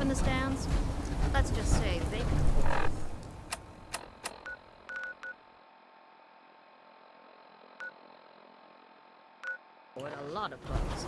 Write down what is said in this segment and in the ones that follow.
in the stands? Let's just say they can afford it. With a lot of folks.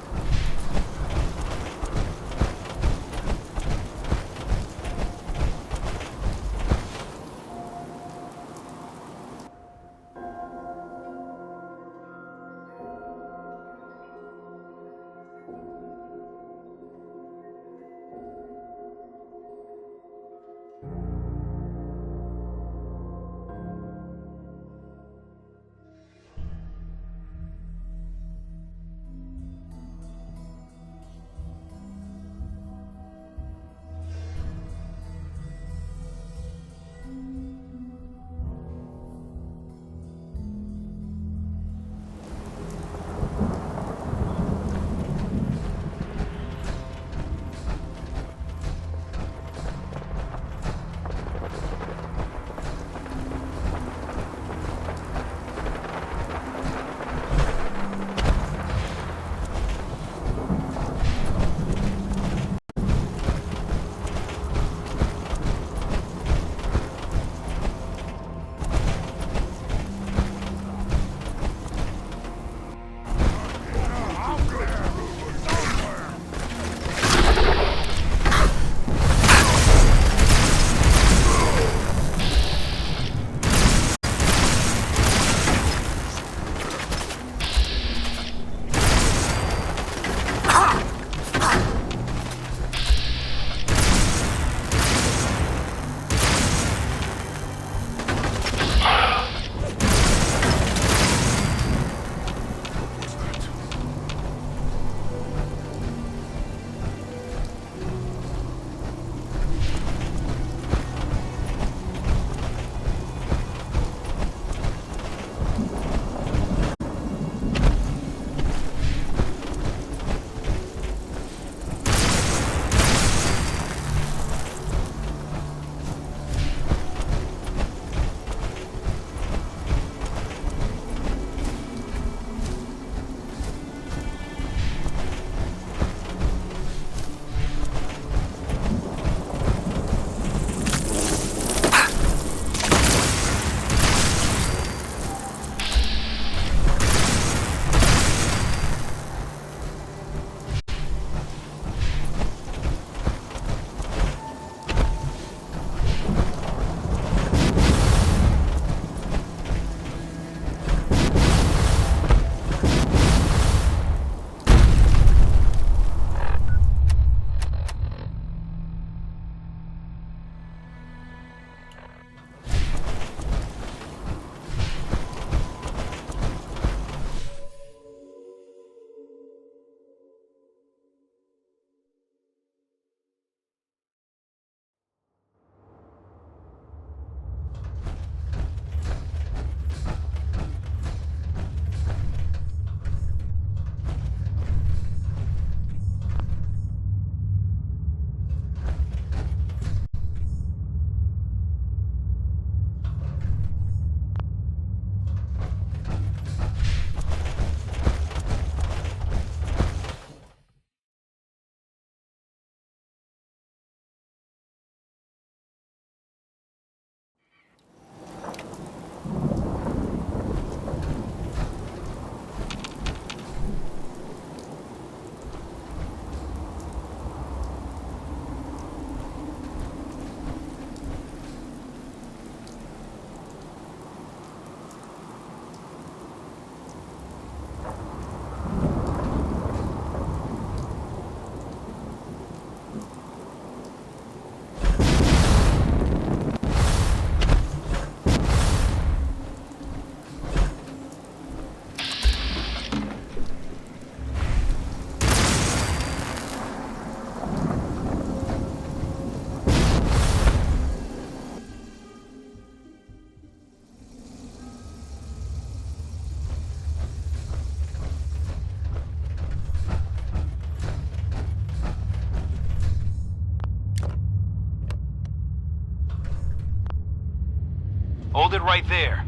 Hold it right there.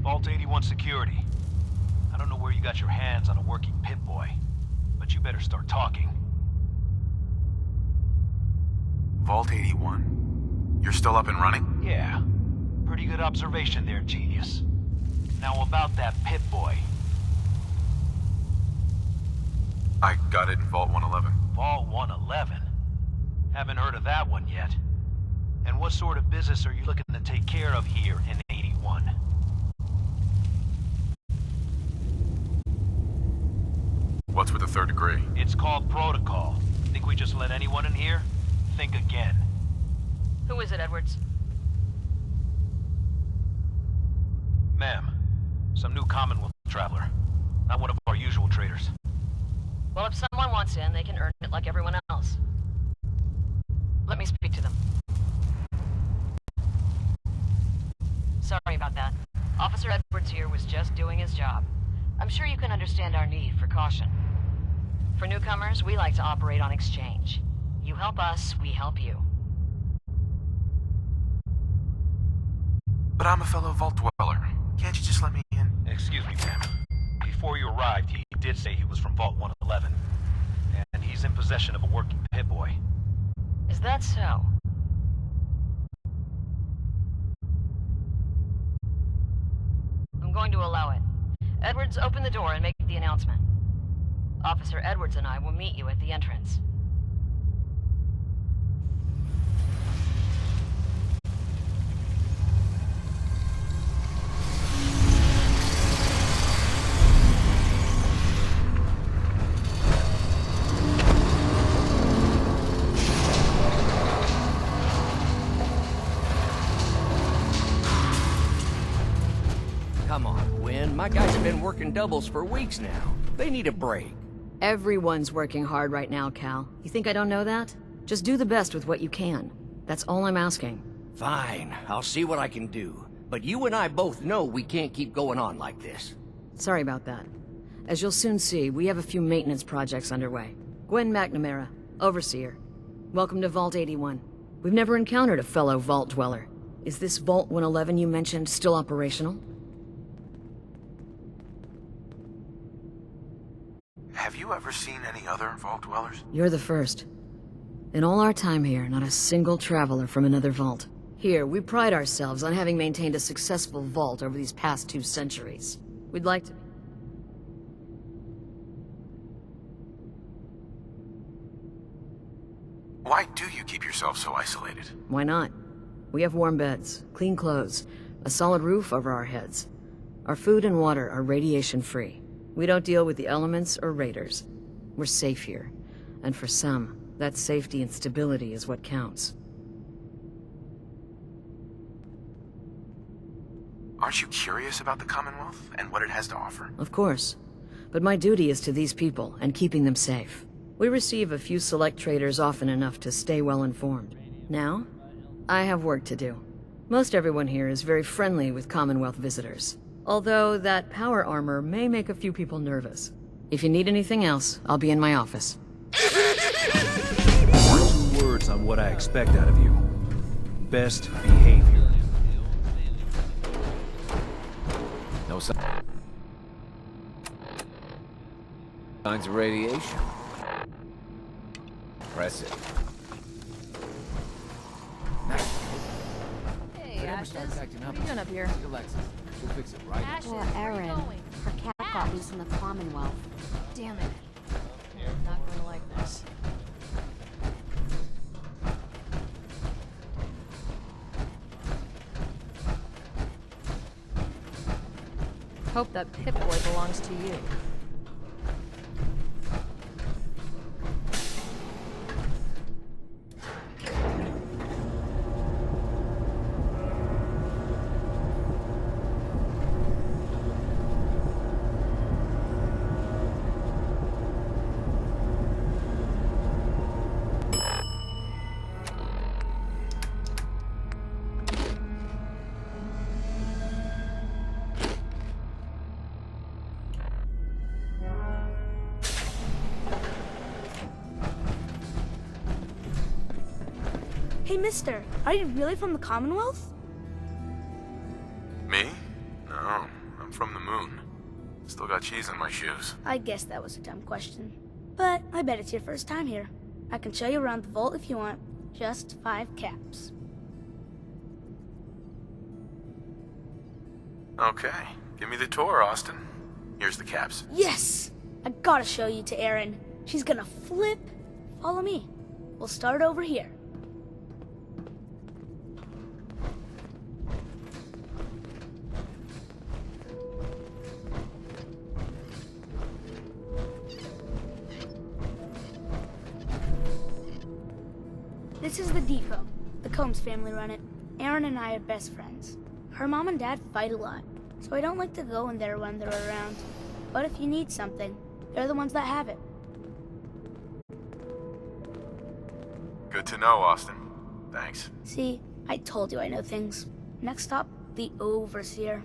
Vault 81 security. I don't know where you got your hands on a working pit boy, but you better start talking. Vault 81. You're still up and running? Yeah. Pretty good observation there, genius. Now about that Pip-Boy. I got it in Vault 111. Vault 111? Haven't heard of that one yet. And what sort of business are you looking to take care of here in 81? What's with the third degree? It's called protocol. Think we just let anyone in here? Think again. Who is it, Edwards? Ma'am, some new Commonwealth traveler. Not one of our usual traders. Well, if someone wants in, they can earn it like everyone else. Let me speak to them. Sorry about that. Officer Edwards here was just doing his job. I'm sure you can understand our need for caution. For newcomers, we like to operate on exchange. You help us, we help you. But I'm a fellow Vault Dweller. Can't you just let me in? Excuse me, ma'am. Before you arrived, he did say he was from Vault 111. And he's in possession of a working Pip-Boy. Is that so? I'm going to allow it. Edwards, open the door and make the announcement. Officer Edwards and I will meet you at the entrance. Come on, Gwen. My guys have been working doubles for weeks now. They need a break. Everyone's working hard right now, Cal. You think I don't know that? Just do the best with what you can. That's all I'm asking. Fine, I'll see what I can do. But you and I both know we can't keep going on like this. Sorry about that. As you'll soon see, we have a few maintenance projects underway. Gwen McNamara, Overseer. Welcome to Vault 81. We've never encountered a fellow Vault Dweller. Is this Vault 111 you mentioned still operational? Have you ever seen any other Vault Dwellers? You're the first. In all our time here, not a single traveler from another vault. Here, we pride ourselves on having maintained a successful vault over these past 2 centuries. We'd like to... Why do you keep yourself so isolated? Why not? We have warm beds, clean clothes, a solid roof over our heads. Our food and water are radiation-free. We don't deal with the elements or raiders. We're safe here. And for some, that safety and stability is what counts. Aren't you curious about the Commonwealth and what it has to offer? Of course. But my duty is to these people and keeping them safe. We receive a few select traders often enough to stay well informed. Now, I have work to do. Most everyone here is very friendly with Commonwealth visitors. Although that power armor may make a few people nervous. If you need anything else, I'll be in my office. 2 words on what I expect out of you. Best behavior. No signs of radiation. Press it. Hey, Ashes. What are you doing up here? Alexis, we'll fix it right. Well, Erin, her cat got loose in the Commonwealth. Damn it. I'm not gonna like this. Hope that Pip-Boy belongs to you. Hey, mister, are you really from the Commonwealth? Me? No, I'm from the moon. Still got cheese in my shoes. I guess that was a dumb question. But I bet it's your first time here. I can show you around the vault if you want. Just 5 caps. Okay, give me the tour, Austin. Here's the caps. Yes! I gotta show you to Erin. She's gonna flip. Follow me. We'll start over here. This is the depot. The Combs family run it. Erin and I are best friends. Her mom and dad fight a lot, so I don't like to go in there when they're around. But if you need something, they're the ones that have it. Good to know, Austin. Thanks. See, I told you I know things. Next stop, the Overseer.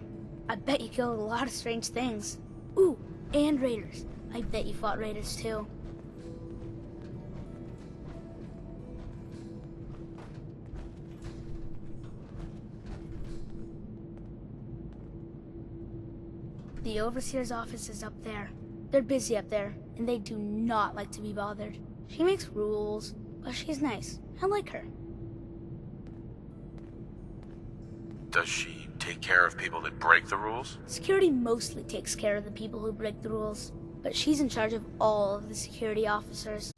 I bet you killed a lot of strange things. Ooh, and raiders. I bet you fought raiders too. The Overseer's office is up there. They're busy up there, and they do not like to be bothered. She makes rules, but she's nice. I like her. Does she take care of people that break the rules? Security mostly takes care of the people who break the rules, but she's in charge of all of the security officers.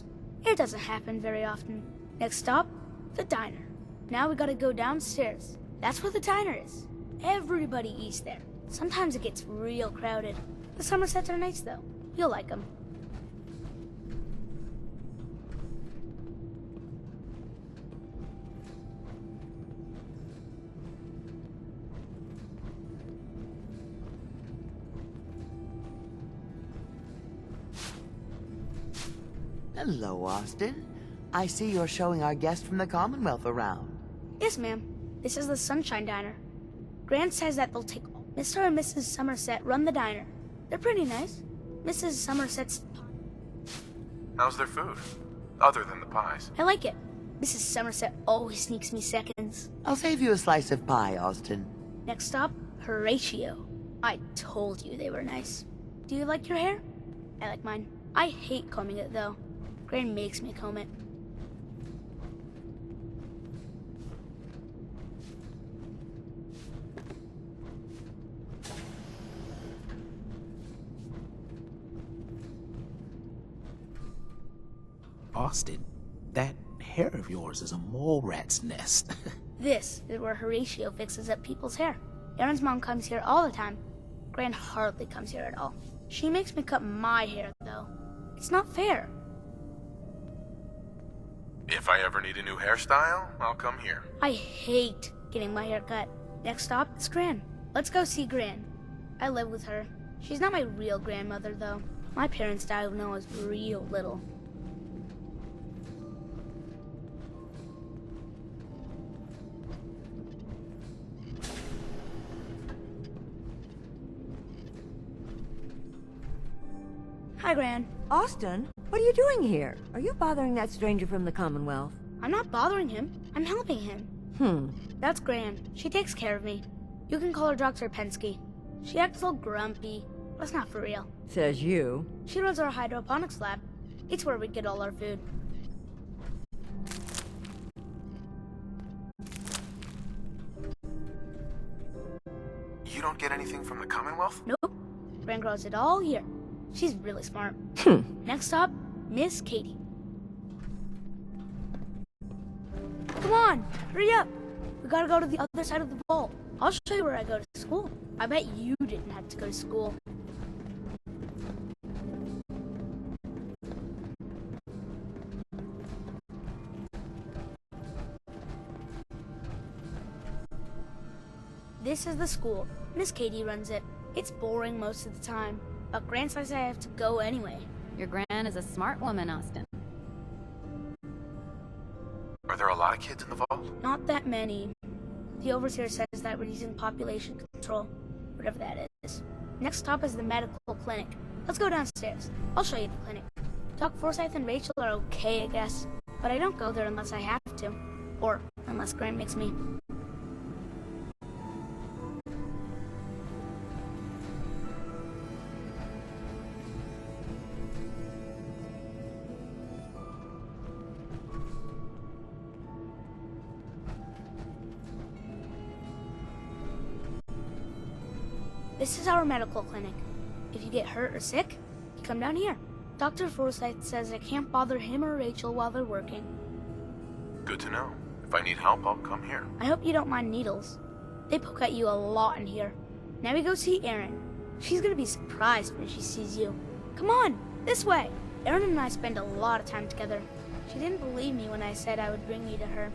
It doesn't happen very often. Next stop, the diner. Now we gotta go downstairs. That's where the diner is. Everybody eats there. Sometimes it gets real crowded. The Somersets are nice though. You'll like them. Hello, Austin. I see you're showing our guest from the Commonwealth around. Yes, ma'am. This is the Sunshine Diner. Grant says that they'll take Mr. and Mrs. Somerset run the diner. They're pretty nice. Mrs. Somerset's... How's their food? Other than the pies. I like it. Mrs. Somerset always sneaks me seconds. I'll save you a slice of pie, Austin. Next stop, Horatio. I told you they were nice. Do you like your hair? I like mine. I hate combing it, though. Gran makes me comb it. Austin, that hair of yours is a mole rat's nest. This is where Horatio fixes up people's hair. Aaron's mom comes here all the time. Gran hardly comes here at all. She makes me cut my hair, though. It's not fair. If I ever need a new hairstyle, I'll come here. I hate getting my hair cut. Next stop is Gran. Let's go see Gran. I live with her. She's not my real grandmother, though. My parents died when I was real little. Hi, Gran. Austin, what are you doing here? Are you bothering that stranger from the Commonwealth? I'm not bothering him. I'm helping him. That's Gran. She takes care of me. You can call her Dr. Pensky. She acts all grumpy. That's not for real. Says you. She runs our hydroponics lab. It's where we get all our food. You don't get anything from the Commonwealth? Nope. Gran grows it all here. She's really smart. Next stop, Miss Katie. Come on, hurry up. We gotta go to the other side of the vault. I'll show you where I go to school. I bet you didn't have to go to school. This is the school. Miss Katie runs it. It's boring most of the time, but Gran says I have to go anyway. Your Gran is a smart woman, Austin. Are there a lot of kids in the vault? Not that many. The Overseer says that we're using population control, whatever that is. Next stop is the medical clinic. Let's go downstairs. I'll show you the clinic. Doc Forsyth and Rachel are okay, I guess, but I don't go there unless I have to. Or unless Gran makes me. This is our medical clinic. If you get hurt or sick, you come down here. Dr. Forsyth says I can't bother him or Rachel while they're working. Good to know. If I need help, I'll come here. I hope you don't mind needles. They poke at you a lot in here. Now we go see Erin. She's gonna be surprised when she sees you. Come on, this way. Erin and I spend a lot of time together. She didn't believe me when I said I would bring you to her.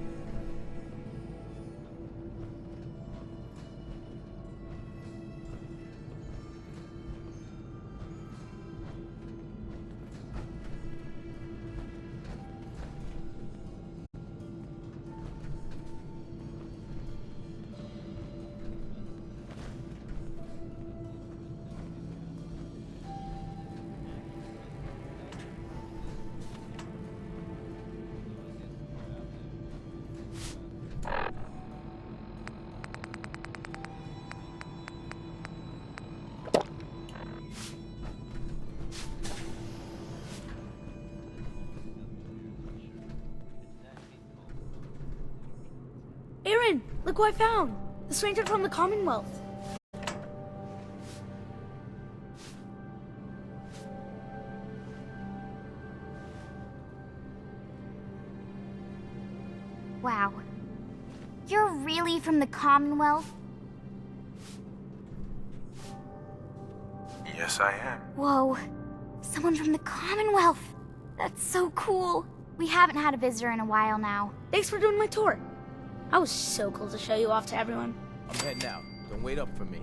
Erin, look who I found! The stranger from the Commonwealth. Wow. You're really from the Commonwealth? Yes, I am. Whoa. Someone from the Commonwealth. That's so cool. We haven't had a visitor in a while now. Thanks for doing my tour. I was so cool to show you off to everyone. I'm heading out. Don't wait up for me.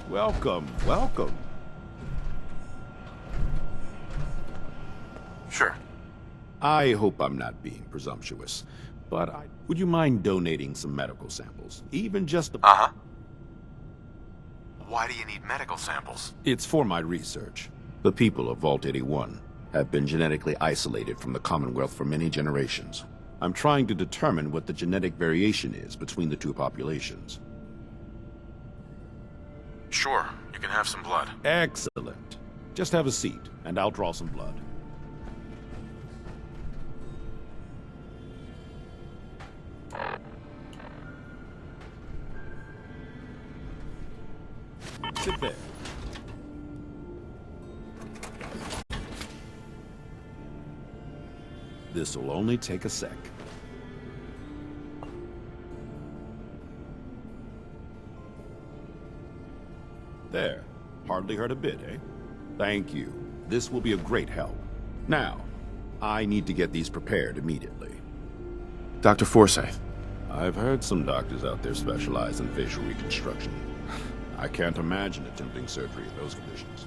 Welcome, welcome. Sure. I hope I'm not being presumptuous, but would you mind donating some medical samples? Even just a... Uh-huh. Why do you need medical samples? It's for my research. The people of Vault 81 have been genetically isolated from the Commonwealth for many generations. I'm trying to determine what the genetic variation is between the two populations. Sure, you can have some blood. Excellent. Just have a seat, and I'll draw some blood. Sit there. This'll only take a sec. There. Hardly hurt a bit, eh? Thank you. This will be a great help. Now, I need to get these prepared immediately. Dr. Forsyth. I've heard some doctors out there specialize in facial reconstruction. I can't imagine attempting surgery in those conditions.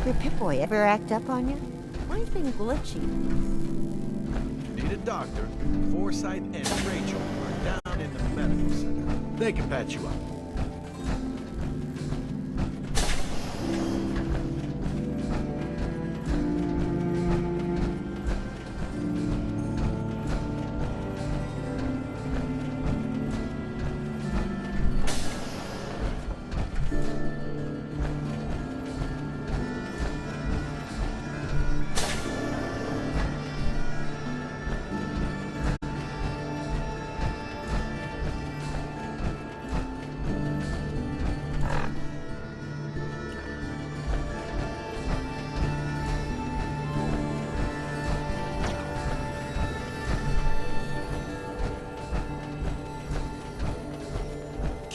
Your Pip-Boy ever act up on you? Mine's been glitchy. Need a doctor. Forsyth and Rachel are down in the medical center. They can patch you up.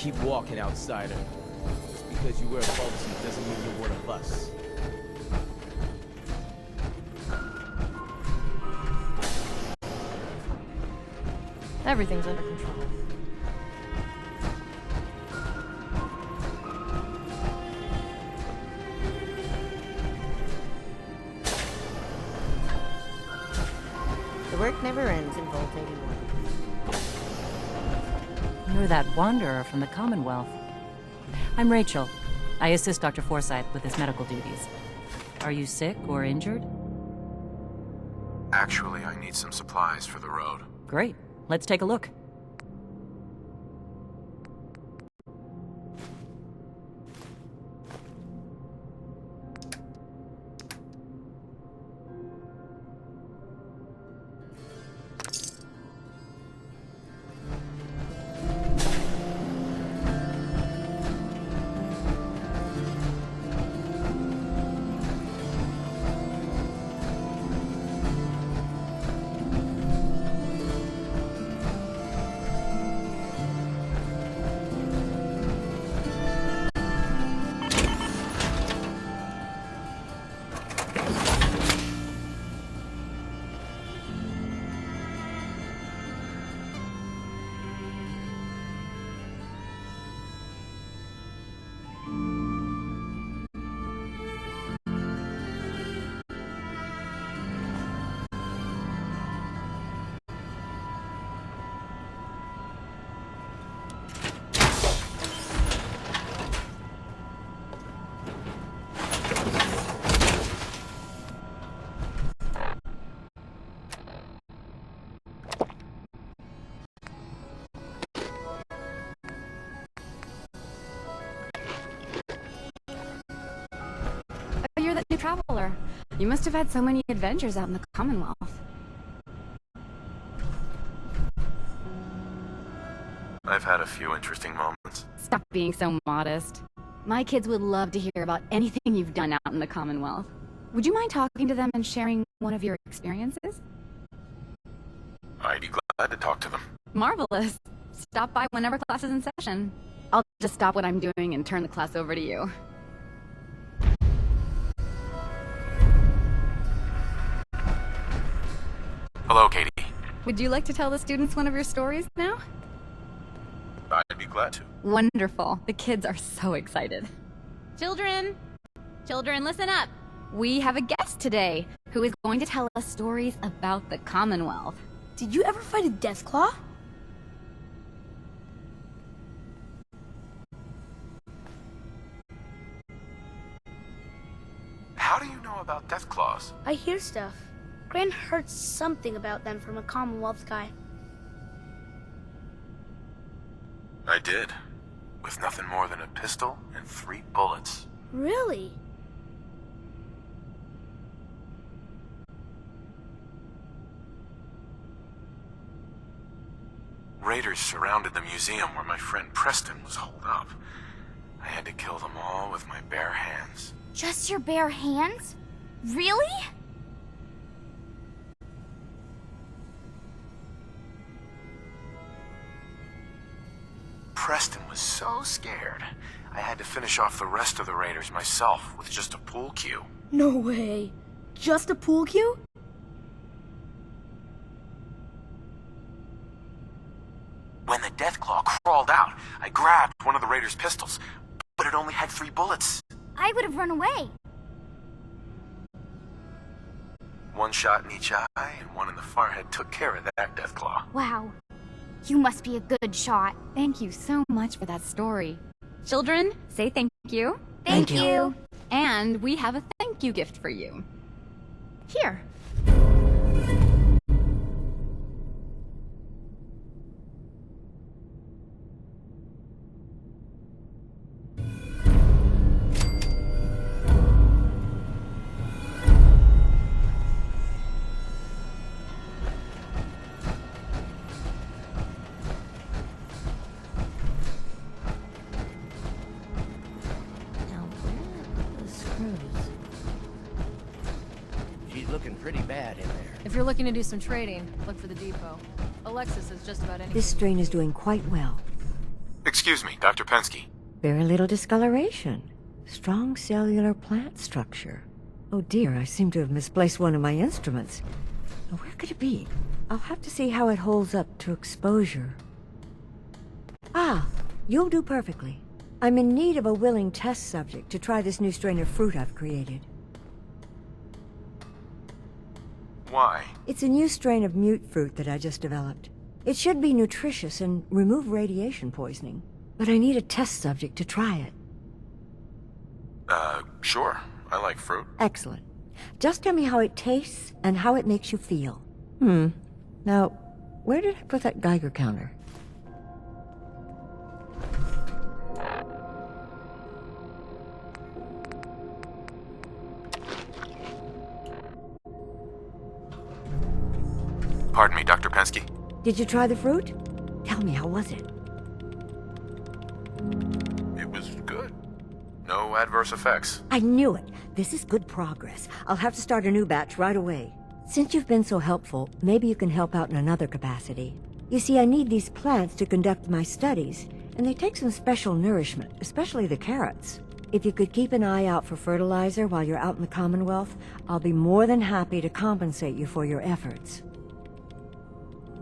Keep walking, outsider. Just because you wear a bubble suit doesn't mean you're one of us. Everything's under control. The work never ends in Vault 81. You're that wanderer from the Commonwealth. I'm Rachel. I assist Dr. Forsyth with his medical duties. Are you sick or injured? Actually, I need some supplies for the road. Great. Let's take a look. You're that new traveler. You must have had so many adventures out in the Commonwealth. I've had a few interesting moments. Stop being so modest. My kids would love to hear about anything you've done out in the Commonwealth. Would you mind talking to them and sharing one of your experiences? I'd be glad to talk to them. Marvelous. Stop by whenever class is in session. I'll just stop what I'm doing and turn the class over to you. Hello, Katie. Would you like to tell the students one of your stories now? I'd be glad to. Wonderful. The kids are so excited. Children! Children, listen up! We have a guest today who is going to tell us stories about the Commonwealth. Did you ever fight a Deathclaw? How do you know about Deathclaws? I hear stuff. Gran heard something about them from a Commonwealth guy. I did. With nothing more than a pistol and 3 bullets. Really? Raiders surrounded the museum where my friend Preston was holed up. I had to kill them all with my bare hands. Just your bare hands? Really? Preston was so scared, I had to finish off the rest of the raiders myself with just a pool cue. No way. Just a pool cue? When the Deathclaw crawled out, I grabbed one of the raiders' pistols, but it only had 3 bullets. I would have run away. 1 shot in each eye and 1 in the forehead took care of that Deathclaw. Wow. You must be a good shot. Thank you so much for that story. Children, say thank you. Thank you. And we have a thank you gift for you. Here. Looking pretty bad in there. If you're looking to do some trading, look for the depot. Alexis is just about anything. This strain is doing quite well. Excuse me, Dr. Pensky. Very little discoloration. Strong cellular plant structure. Oh dear, I seem to have misplaced one of my instruments. Now, where could it be? I'll have to see how it holds up to exposure. Ah, you'll do perfectly. I'm in need of a willing test subject to try this new strain of fruit I've created. Why? It's a new strain of mute fruit that I just developed. It should be nutritious and remove radiation poisoning. But I need a test subject to try it. Sure. I like fruit. Excellent. Just tell me how it tastes and how it makes you feel. Now, where did I put that Geiger counter? Pardon me, Dr. Pensky. Did you try the fruit? Tell me, how was it? It was good. No adverse effects. I knew it. This is good progress. I'll have to start a new batch right away. Since you've been so helpful, maybe you can help out in another capacity. You see, I need these plants to conduct my studies, and they take some special nourishment, especially the carrots. If you could keep an eye out for fertilizer while you're out in the Commonwealth, I'll be more than happy to compensate you for your efforts.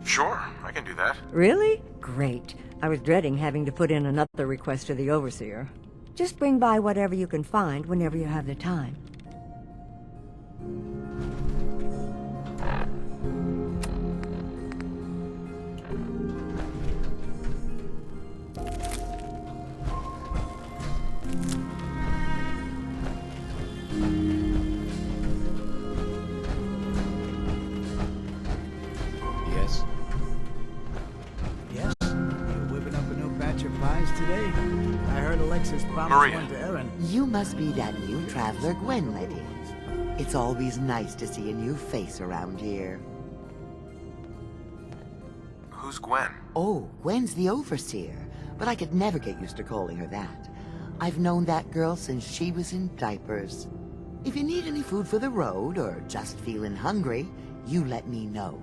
Sure, I can do that. Really? Great. I was dreading having to put in another request to the Overseer. Just bring by whatever you can find whenever you have the time. Yes? Yes? You whipping up a new batch of pies today? I heard Alexis promised Maria. one to Erin. You must be that new traveler Gwen let in. It's always nice to see a new face around here. Who's Gwen? Oh, Gwen's the Overseer, but I could never get used to calling her that. I've known that girl since she was in diapers. If you need any food for the road, or just feeling hungry, you let me know.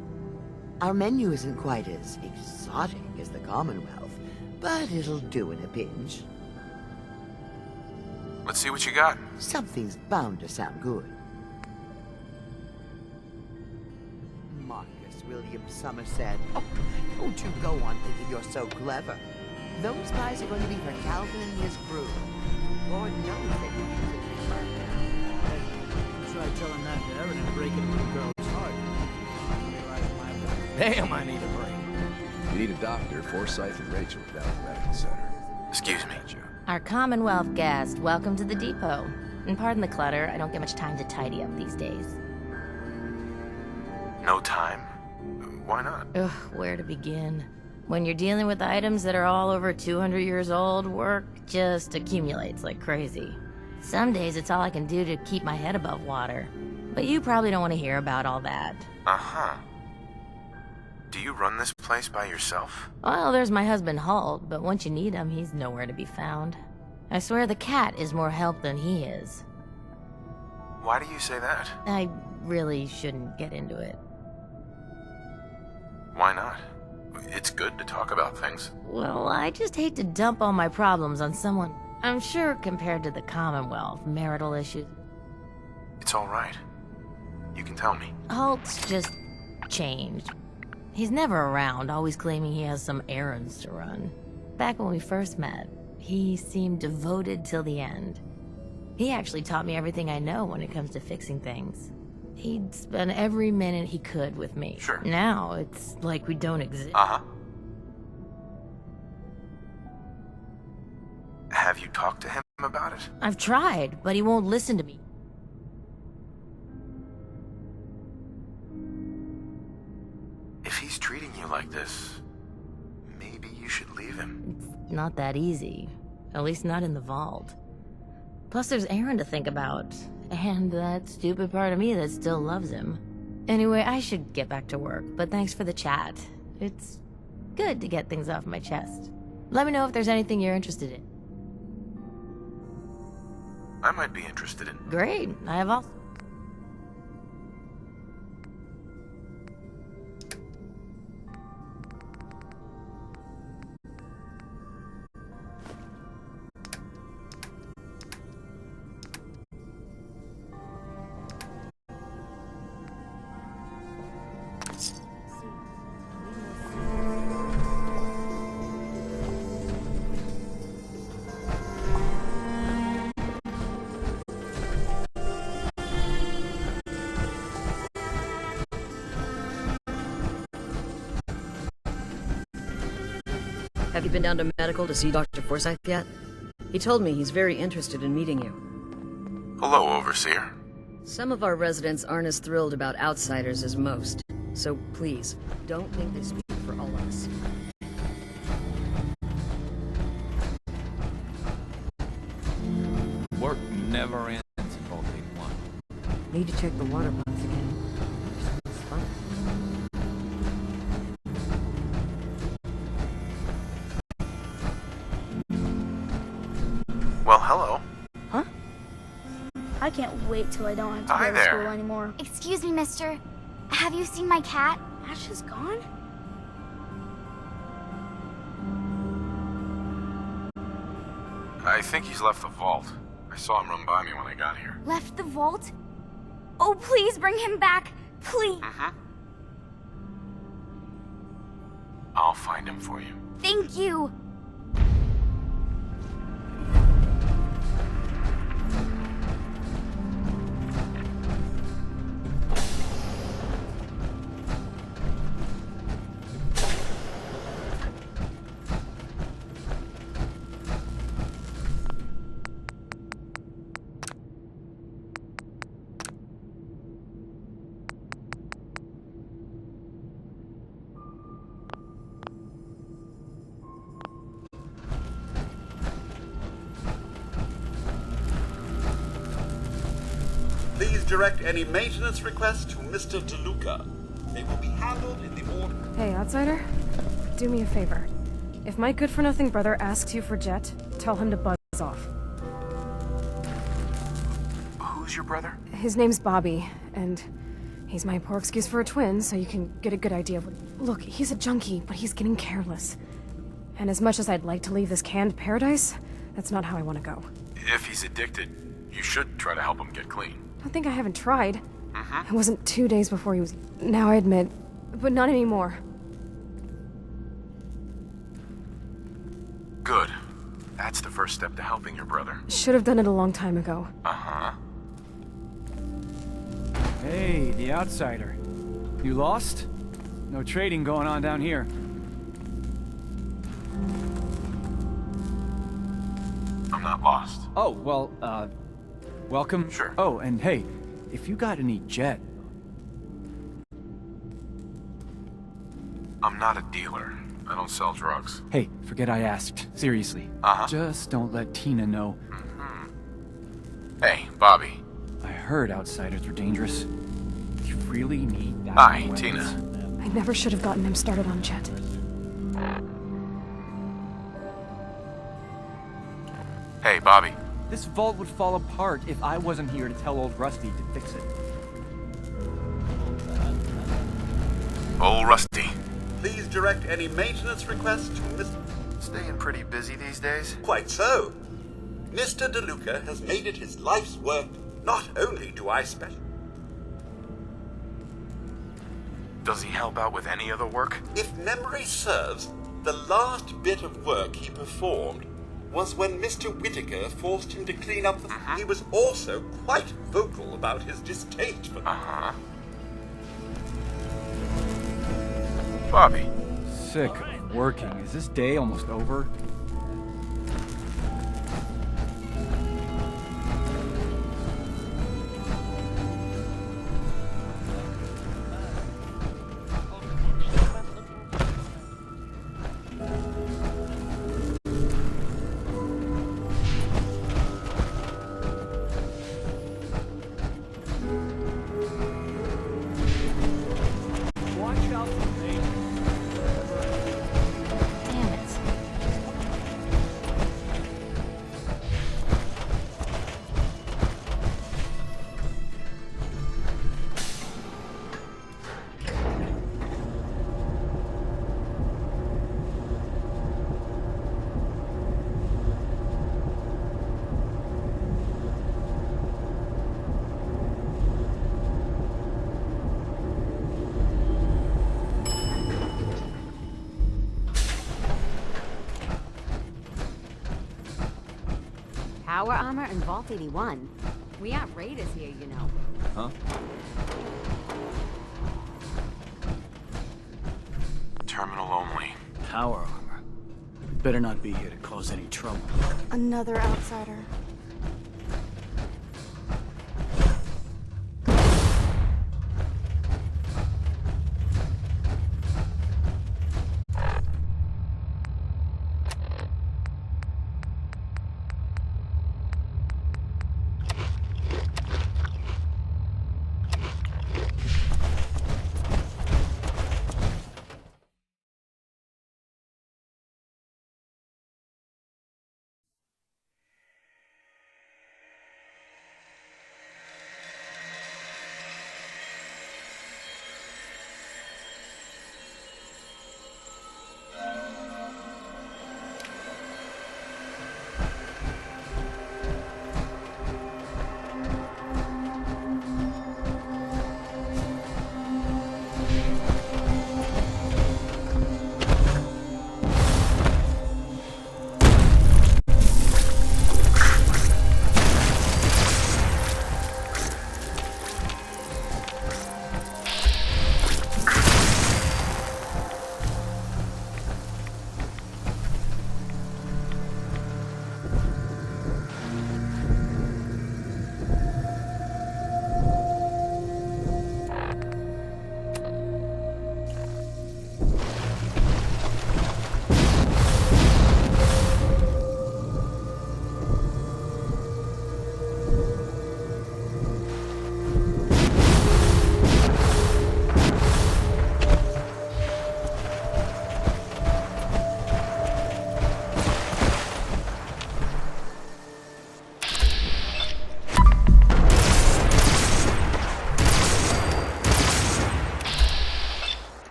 Our menu isn't quite as exotic as the Commonwealth, but it'll do in a pinch. Let's see what you got. Something's bound to sound good. Marcus William Somerset. Oh, don't you go on thinking you're so clever. Those pies are going to be for Calvin and his crew. Lord knows they can use it for You try telling that to Erin and breaking the little girl's heart. Damn, I need a break. You need a doctor. Forsyth and Rachel are down at the medical center. Excuse me. Our Commonwealth guest, welcome to the depot. And pardon the clutter, I don't get much time to tidy up these days. No time? Why not? Ugh, where to begin? When you're dealing with items that are all over 200 years old, work just accumulates like crazy. Some days it's all I can do to keep my head above water. But you probably don't want to hear about all that. Uh-huh. Do you run this place by yourself? Well, there's my husband Halt, but once you need him, he's nowhere to be found. I swear the cat is more help than he is. Why do you say that? I really shouldn't get into it. Why not? It's good to talk about things. Well, I just hate to dump all my problems on someone. I'm sure compared to the Commonwealth, marital issues. It's all right. You can tell me. Halt's just changed. He's never around, always claiming he has some errands to run. Back when we first met, he seemed devoted till the end. He actually taught me everything I know when it comes to fixing things. He'd spend every minute he could with me. Sure. Now, it's like we don't exist. Uh-huh. Have you talked to him about it? I've tried, but he won't listen to me. If he's treating you like this, maybe you should leave him. It's not that easy. At least not in the vault. Plus there's Aaron to think about. And that stupid part of me that still loves him. Anyway, I should get back to work, but thanks for the chat. It's good to get things off my chest. Let me know if there's anything you're interested in. I might be interested in. Great, I have all... Have you been down to medical to see Dr. Forsyth yet? He told me he's very interested in meeting you. Hello, Overseer. Some of our residents aren't as thrilled about outsiders as most. So please, don't think they speak for all of us. Work never ends in Vault 81. Need to check the water pumps again. It's fun. Well, hello. Huh? I can't wait till I don't have to Hi go to there. school anymore. Excuse me, mister. Have you seen my cat? Ash is gone? I think he's left the vault. I saw him run by me when I got here. Left the vault? Oh, please bring him back. Please. I'll find him for you. Thank you. Please direct any maintenance requests to Mr. DeLuca. They will be handled in the order. Hey, outsider. Do me a favor. If my good-for-nothing brother asks you for Jet, tell him to buzz off. Who's your brother? His name's Bobby, and he's my poor excuse for a twin, so you can get a good idea of what... Look, he's a junkie, but he's getting careless. And as much as I'd like to leave this canned paradise, that's not how I want to go. If he's addicted, you should try to help him get clean. I think I haven't tried. It wasn't 2 days before he was... Now I admit, but not anymore. Good. That's the first step to helping your brother. Should have done it a long time ago. Hey, the outsider. You lost? No trading going on down here. I'm not lost. Oh, well, welcome. Sure. Oh, and hey, if you got any Jet... I'm not a dealer. I don't sell drugs. Hey, forget I asked. Seriously. Just don't let Tina know. Hey, Bobby. I heard outsiders were dangerous. You really need that. Hi, weapons. Tina. I never should have gotten him started on Jet. Hey, Bobby. This vault would fall apart if I wasn't here to tell old Rusty to fix it. Old Rusty. Please direct any maintenance requests to Mr. Staying pretty busy these days? Quite so. Mr. DeLuca has made it his life's work. Not only do I special... Does he help out with any other work? If memory serves, the last bit of work he performed was when Mr. Whitaker forced him to clean up the... He was also quite vocal about his distaste for... Bobby. Sick of working. Is this day almost over? Power armor and Vault 81. We aren't raiders here, you know. Huh? Terminal only. Power armor. Better not be here to cause any trouble. Another outsider.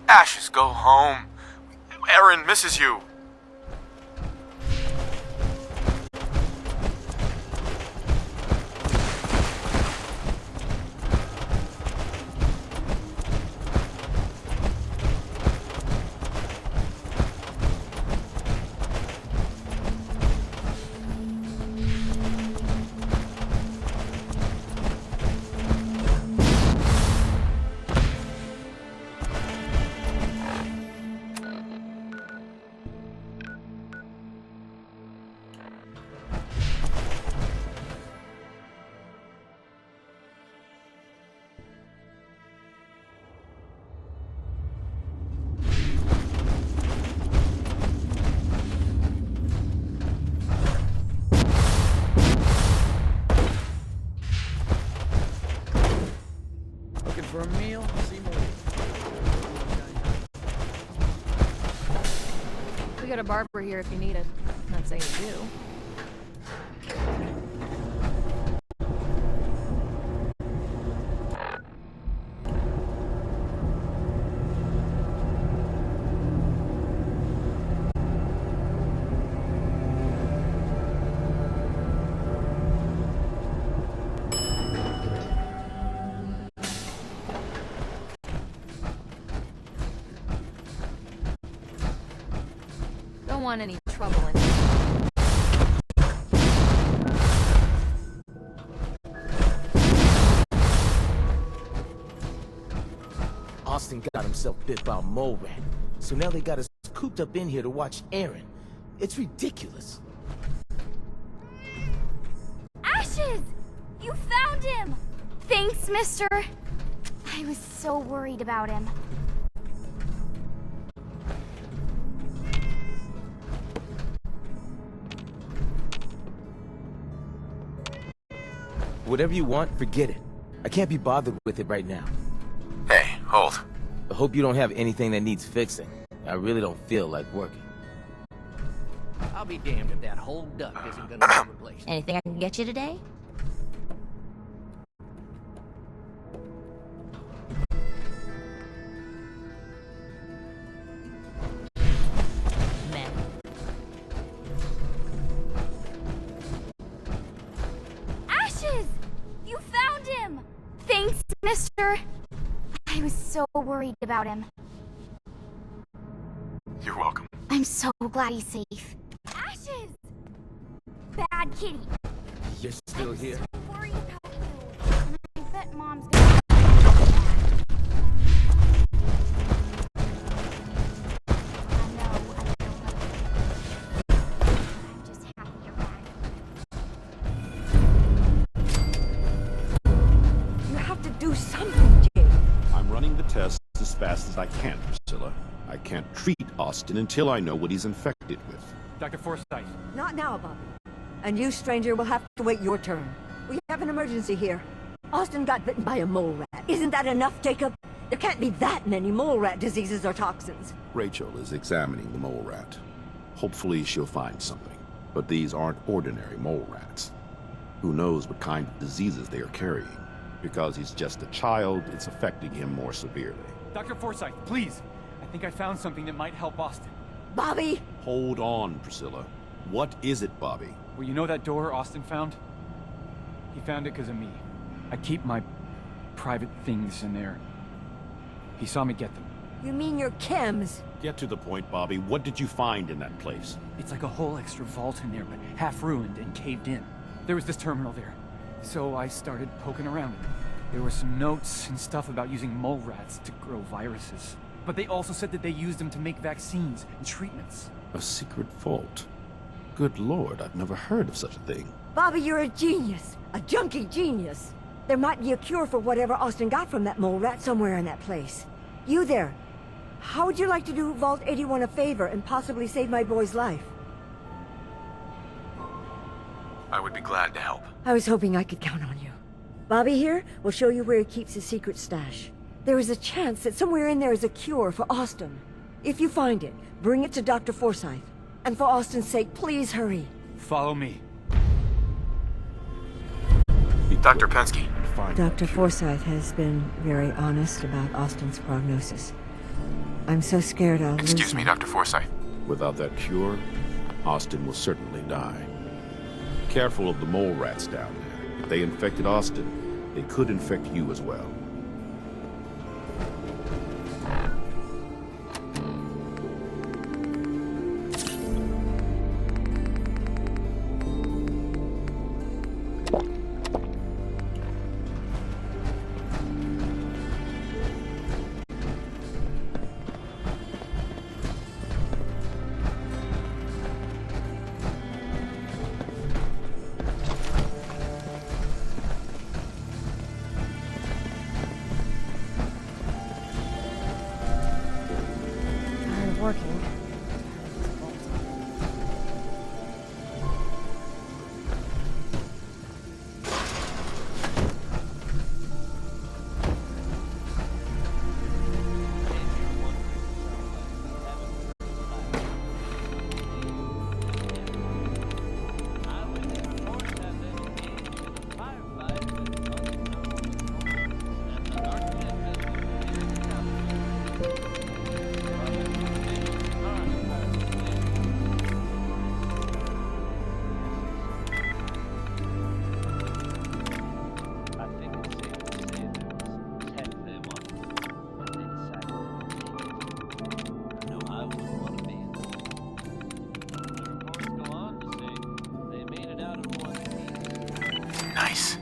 Ashes, go home. Erin misses you. For a meal, see more. We got a barber here if you need it. Not saying you do. Don't want any trouble in here. Austin got himself bit by a mole rat, so now they got us cooped up in here to watch Aaron. It's ridiculous. Ashes! You found him! Thanks, mister. I was so worried about him. Whatever you want, forget it. I can't be bothered with it right now. Hey, hold. I hope you don't have anything that needs fixing. I really don't feel like working. I'll be damned if that whole duck isn't gonna be replaced. Anything I can get you today? Ashes! You found him! Thanks, mister. I was so worried about him. You're welcome. I'm so glad he's safe. Ashes! Bad kitty. You're still here? I'm worried about you. And I bet Mom's gonna... You have to do something, Jake. I'm running the tests as fast as I can, Priscilla. I can't treat Austin until I know what he's infected with. Dr. Forsyth. Not now, Bobby. And you, stranger, will have to wait your turn. We have an emergency here. Austin got bitten by a mole rat. Isn't that enough, Jacob? There can't be that many mole rat diseases or toxins. Rachel is examining the mole rat. Hopefully she'll find something. But these aren't ordinary mole rats. Who knows what kind of diseases they are carrying? Because he's just a child, it's affecting him more severely. Dr. Forsyth, please. I think I found something that might help Austin. Bobby! Hold on, Priscilla. What is it, Bobby? Well, you know that door Austin found? He found it because of me. I keep my private things in there. He saw me get them. You mean your chems? Get to the point, Bobby. What did you find in that place? It's like a whole extra vault in there, but half ruined and caved in. There was this terminal there, so I started poking around it. There were some notes and stuff about using mole rats to grow viruses. But they also said that they used them to make vaccines and treatments. A secret vault? Good Lord, I've never heard of such a thing. Bobby, you're a genius. A junkie genius. There might be a cure for whatever Austin got from that mole rat somewhere in that place. You there. How would you like to do Vault 81 a favor and possibly save my boy's life? I would be glad to help. I was hoping I could count on you. Bobby here will show you where he keeps his secret stash. There is a chance that somewhere in there is a cure for Austin. If you find it, bring it to Dr. Forsyth. And for Austin's sake, please hurry. Follow me. Dr. Pensky. Dr. Forsyth has been very honest about Austin's prognosis. I'm so scared I'll lose Excuse me, him. Dr. Forsyth. Without that cure, Austin will certainly die. Careful of the mole rats down there. If they infected Austin, they could infect you as well. Working. Nice.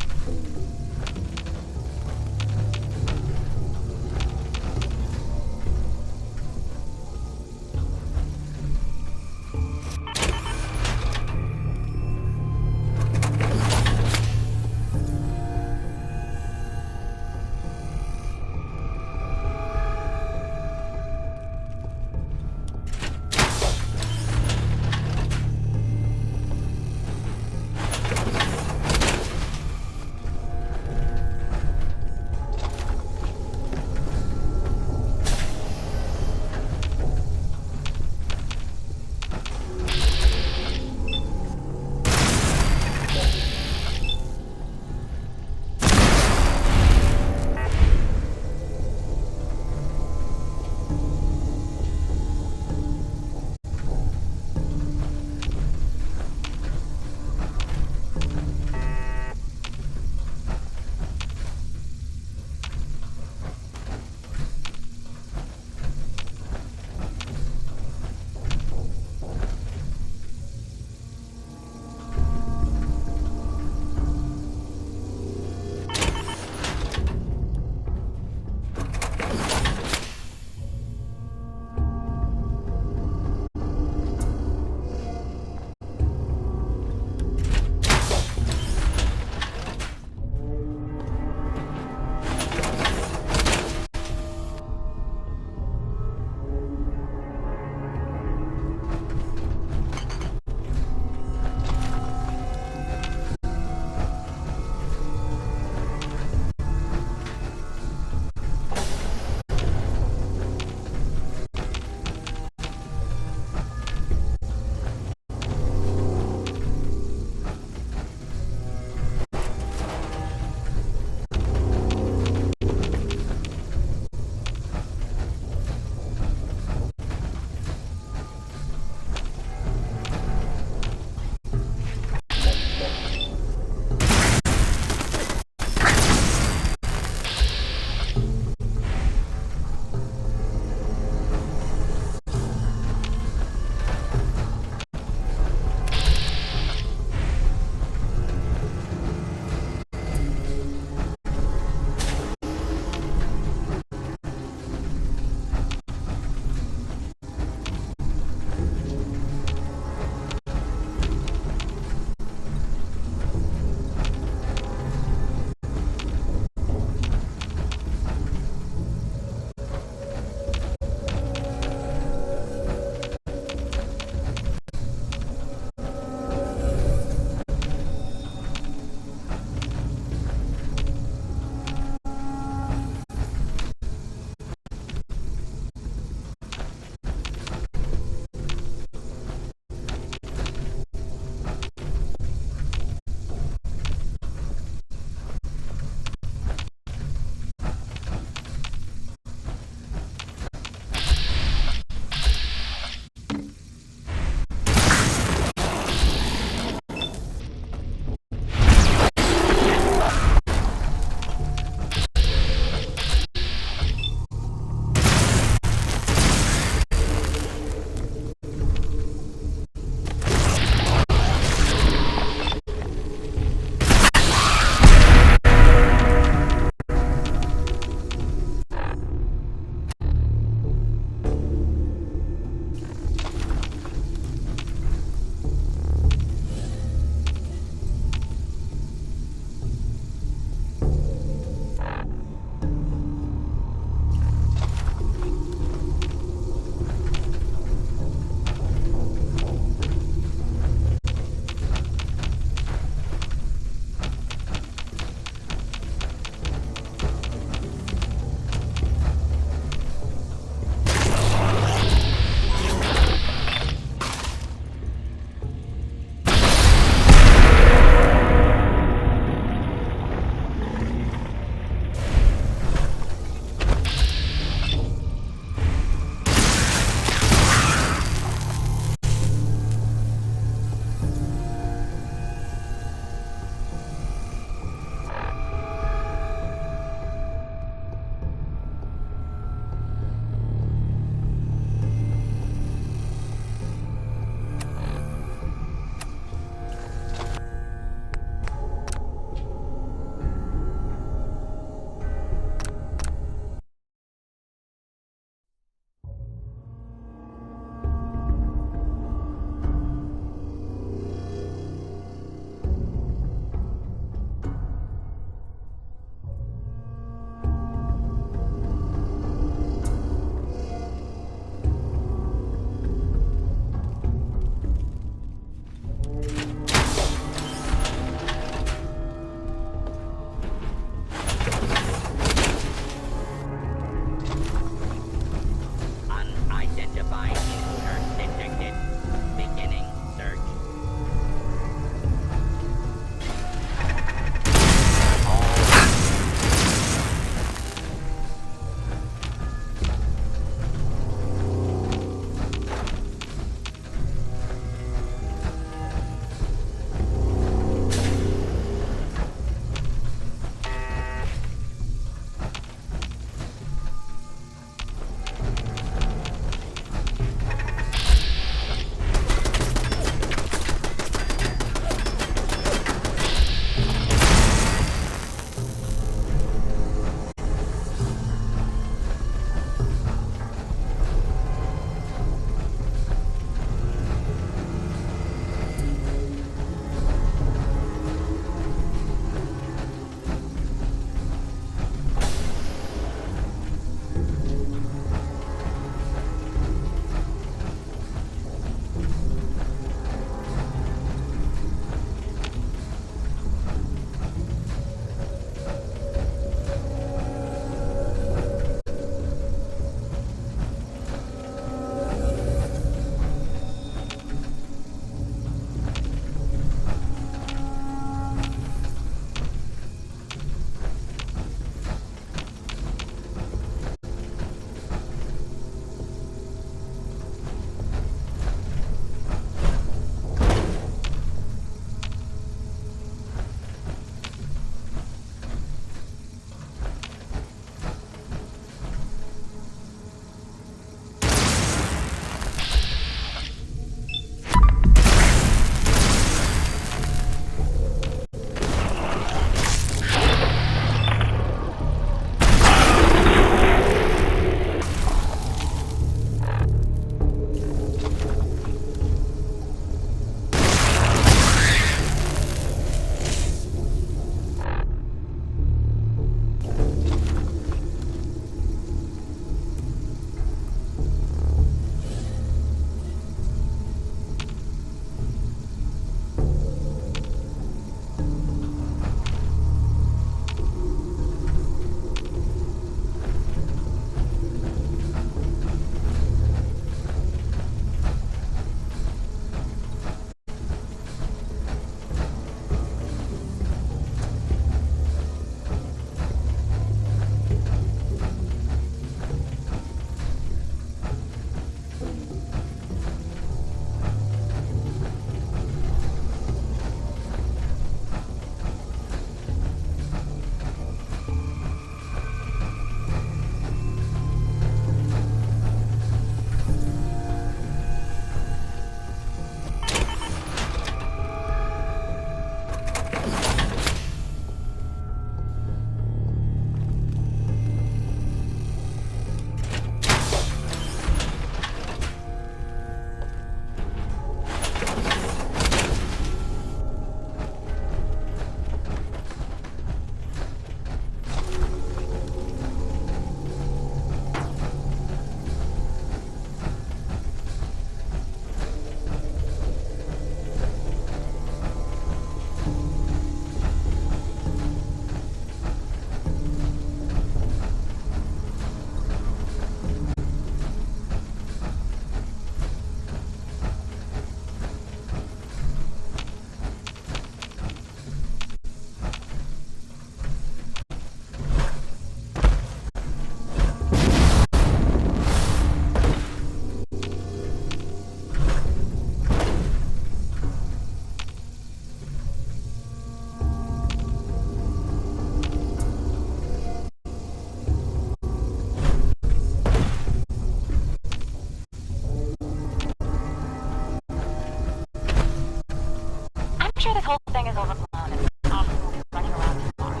sure this whole thing is overblown and Austin will be running around tomorrow.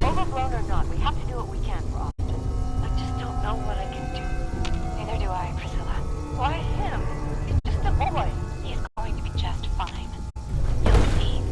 Overblown or not, we have to do what we can for Austin. I just don't know what I can do. Neither do I, Priscilla. Why him? He's just a boy. He's going to be just fine. You'll see.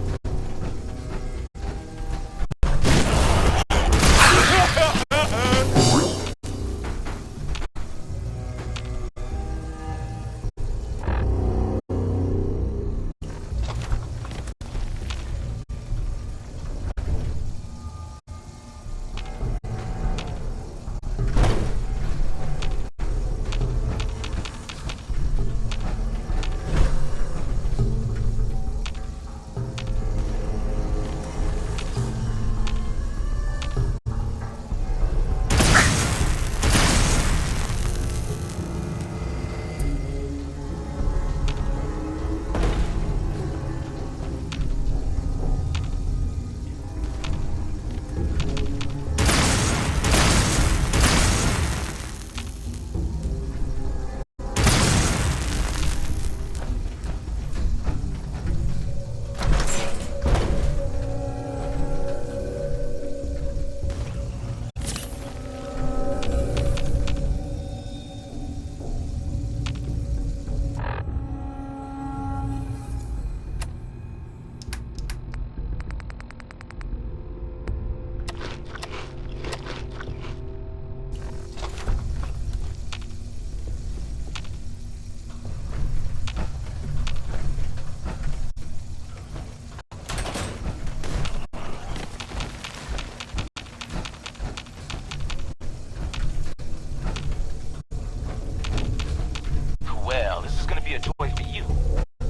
Well, this is gonna be a toy for you.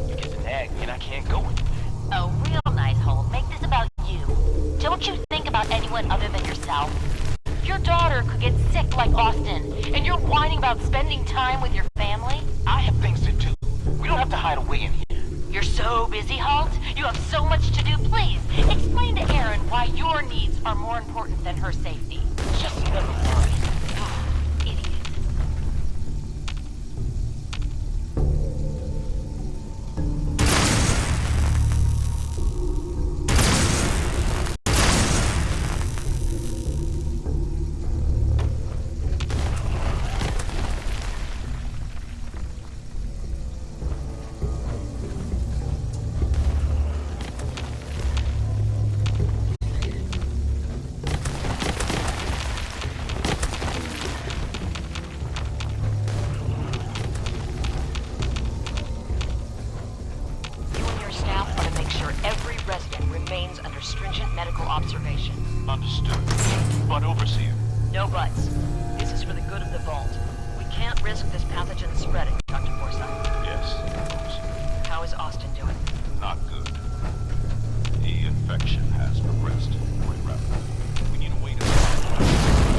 You get to nag me and I can't go anywhere. Oh, real nice, Holt. Make this about you. Don't you think about anyone other than yourself? Your daughter could get sick like Austin, and you're whining about spending time with your family? I have things to do. We don't have to hide away in here. You're so busy, Holt. You have so much to do. Please, explain to Erin why your needs are more important than her safety. Just never mind. Idiot. Remains under stringent medical observation. Understood. But Overseer? No buts. This is for the good of the Vault. We can't risk this pathogen spreading, Dr. Forsyth. Yes, Overseer. How is Austin doing? Not good. The infection has progressed quite rapidly. We need a way to...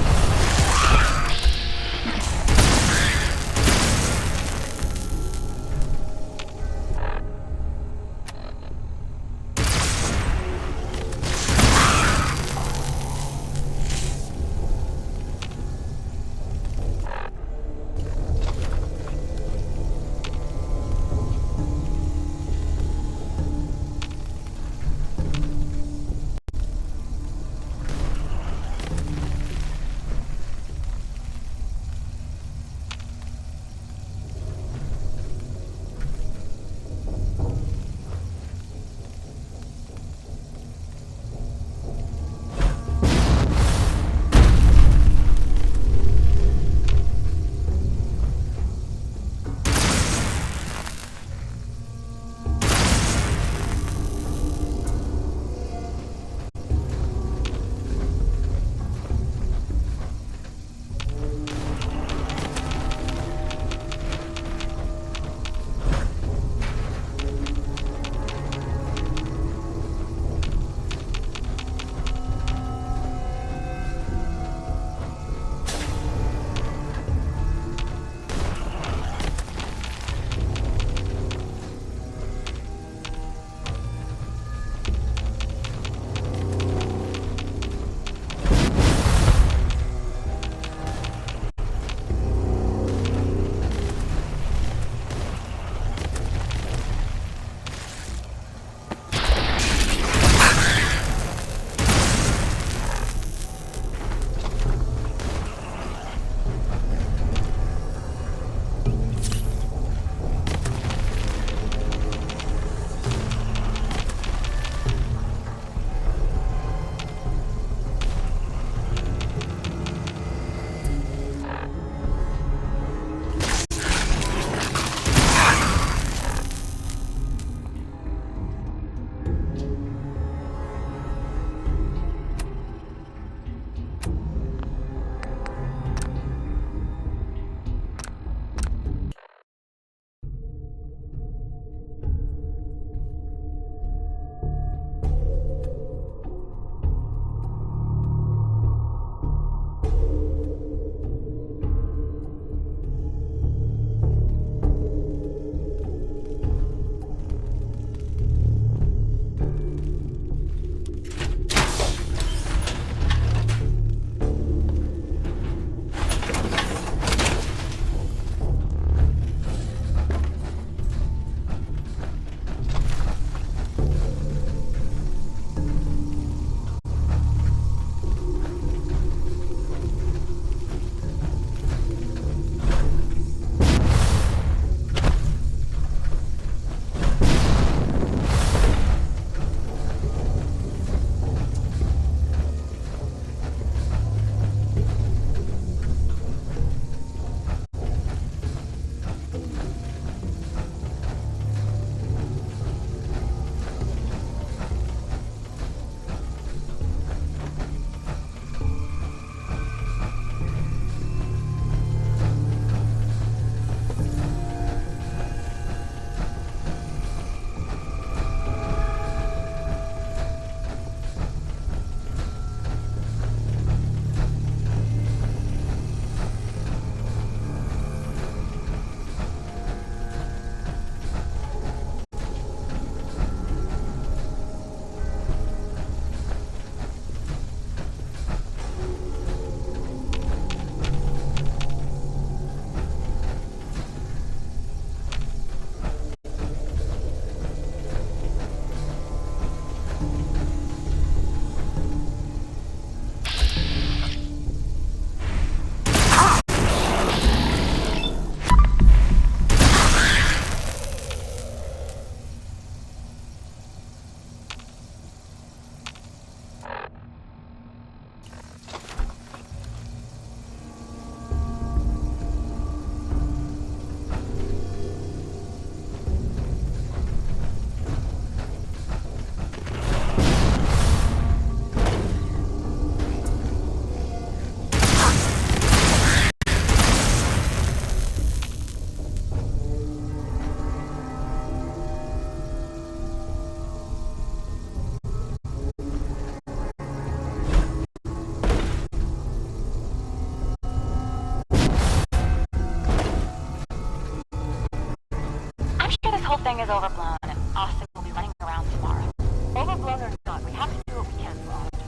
thing is overblown, and Austin will be running around tomorrow. Overblown or not, we have to do what we can for Austin.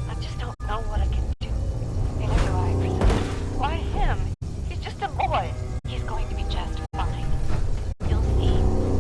I just don't know what I can do. Neither do I, Priscilla. Why him? He's just a boy. He's going to be just fine. You'll see.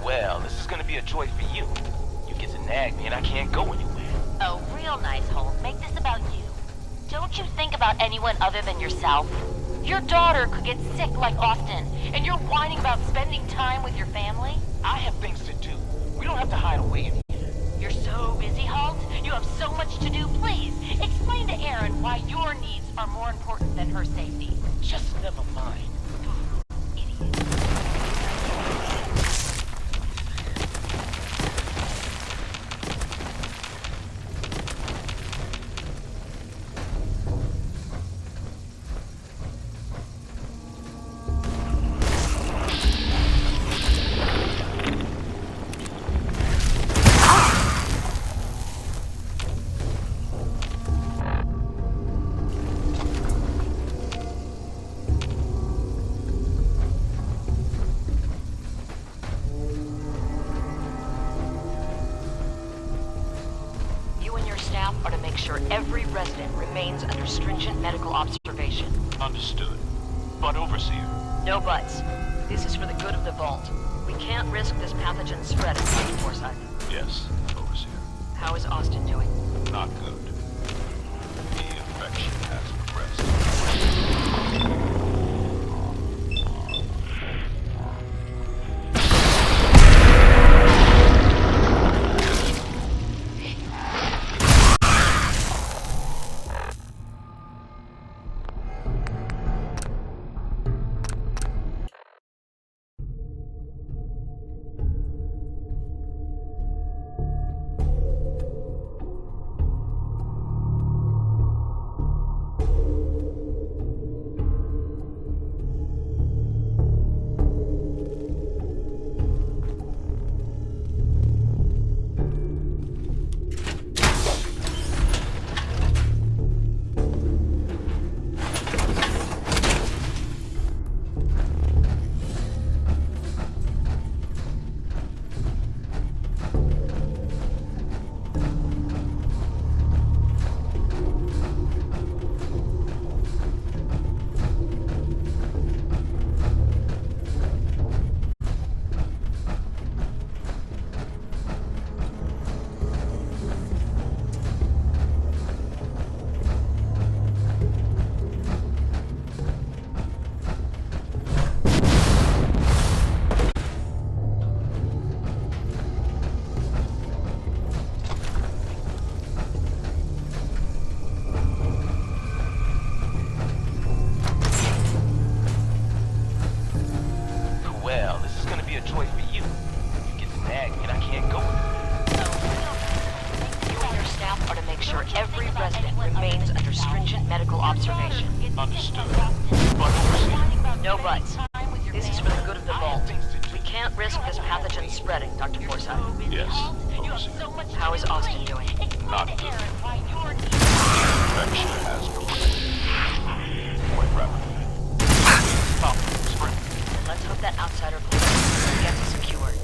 Well, this is gonna be a joy for you. You get to nag me and I can't go anywhere. Oh, real nice, Holt. Make this about you. Don't you think about anyone other than yourself? Your daughter could get sick like Austin, and you're whining about spending time with your family? I have things to do. We don't have to hide away in here. You're so busy, Holt. You have so much to do. Please, explain to Erin why your needs are more important than her safety. Just never mind. Are to make sure every resident remains under stringent medical observation. Understood. But Overseer? No buts. This is for the good of the Vault. We can't risk this pathogen spreading, Dr. Forsyth. Yes, Overseer. How is Austin doing? Not good. The infection has progressed. under stringent medical observation. Understood. No buts. This is for the good of the vault. We can't risk this pathogen spreading, Dr. Forsyth. Yes, How is Austin doing? not good. Infection has progressed. Quite rapidly. Stop. Spring. Let's hope that outsider police gets us secured.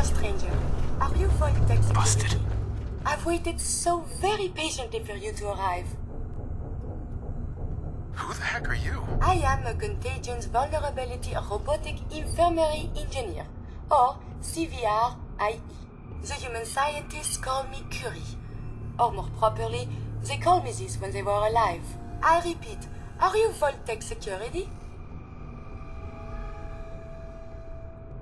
stranger. Are you Voltec security? Busted. I've waited so very patiently for you to arrive. Who the heck are you? I am a Contagions Vulnerability Robotic Infirmary Engineer, or CVR-IE. The human scientists call me Curie. Or more properly, they called me this when they were alive. I repeat, are you Voltec security?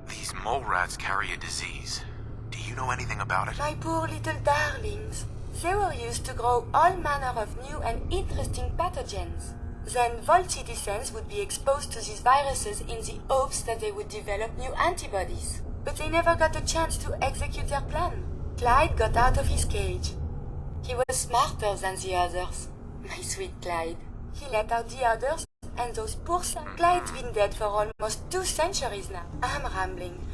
These mole rats carry a disease. Do you know anything about it? My poor little darlings. They were used to grow all manner of new and interesting pathogens. Then Volt citizens would be exposed to these viruses in the hopes that they would develop new antibodies. But they never got a chance to execute their plan. Clyde got out of his cage. He was smarter than the others. My sweet Clyde. He let out the others, and those poor Clyde's been dead for almost 2 centuries now. I'm rambling.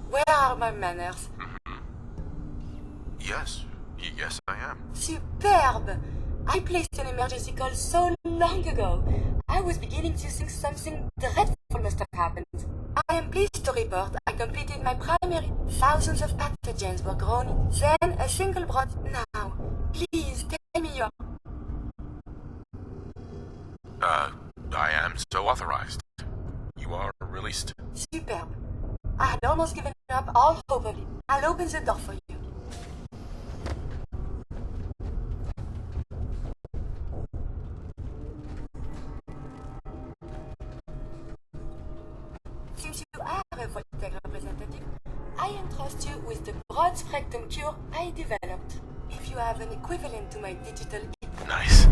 Where are my manners? Yes. Yes, I am. Superb! I placed an emergency call so long ago. I was beginning to think something dreadful must have happened. I am pleased to report I completed my primary. Thousands of pathogens were grown. Then a single broad. Now, please tell me your... I am so authorized. You are released. Superb. I had almost given up all hope of it. I'll open the door for you. Since you are a Voltec representative, I entrust you with the broad spectrum cure I developed. If you have an equivalent to my digital... Nice.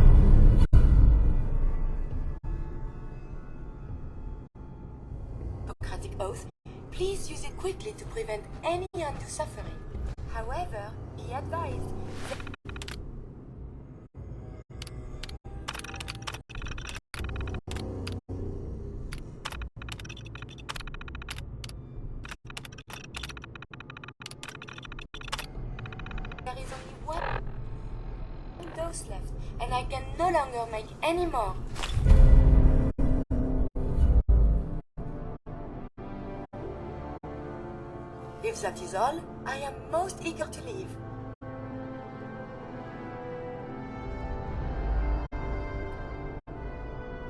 Hippocratic oath, please use it quickly to prevent any undue suffering. However, be advised that... There is only one dose left, and I can no longer make any more. If that is all, I am most eager to leave.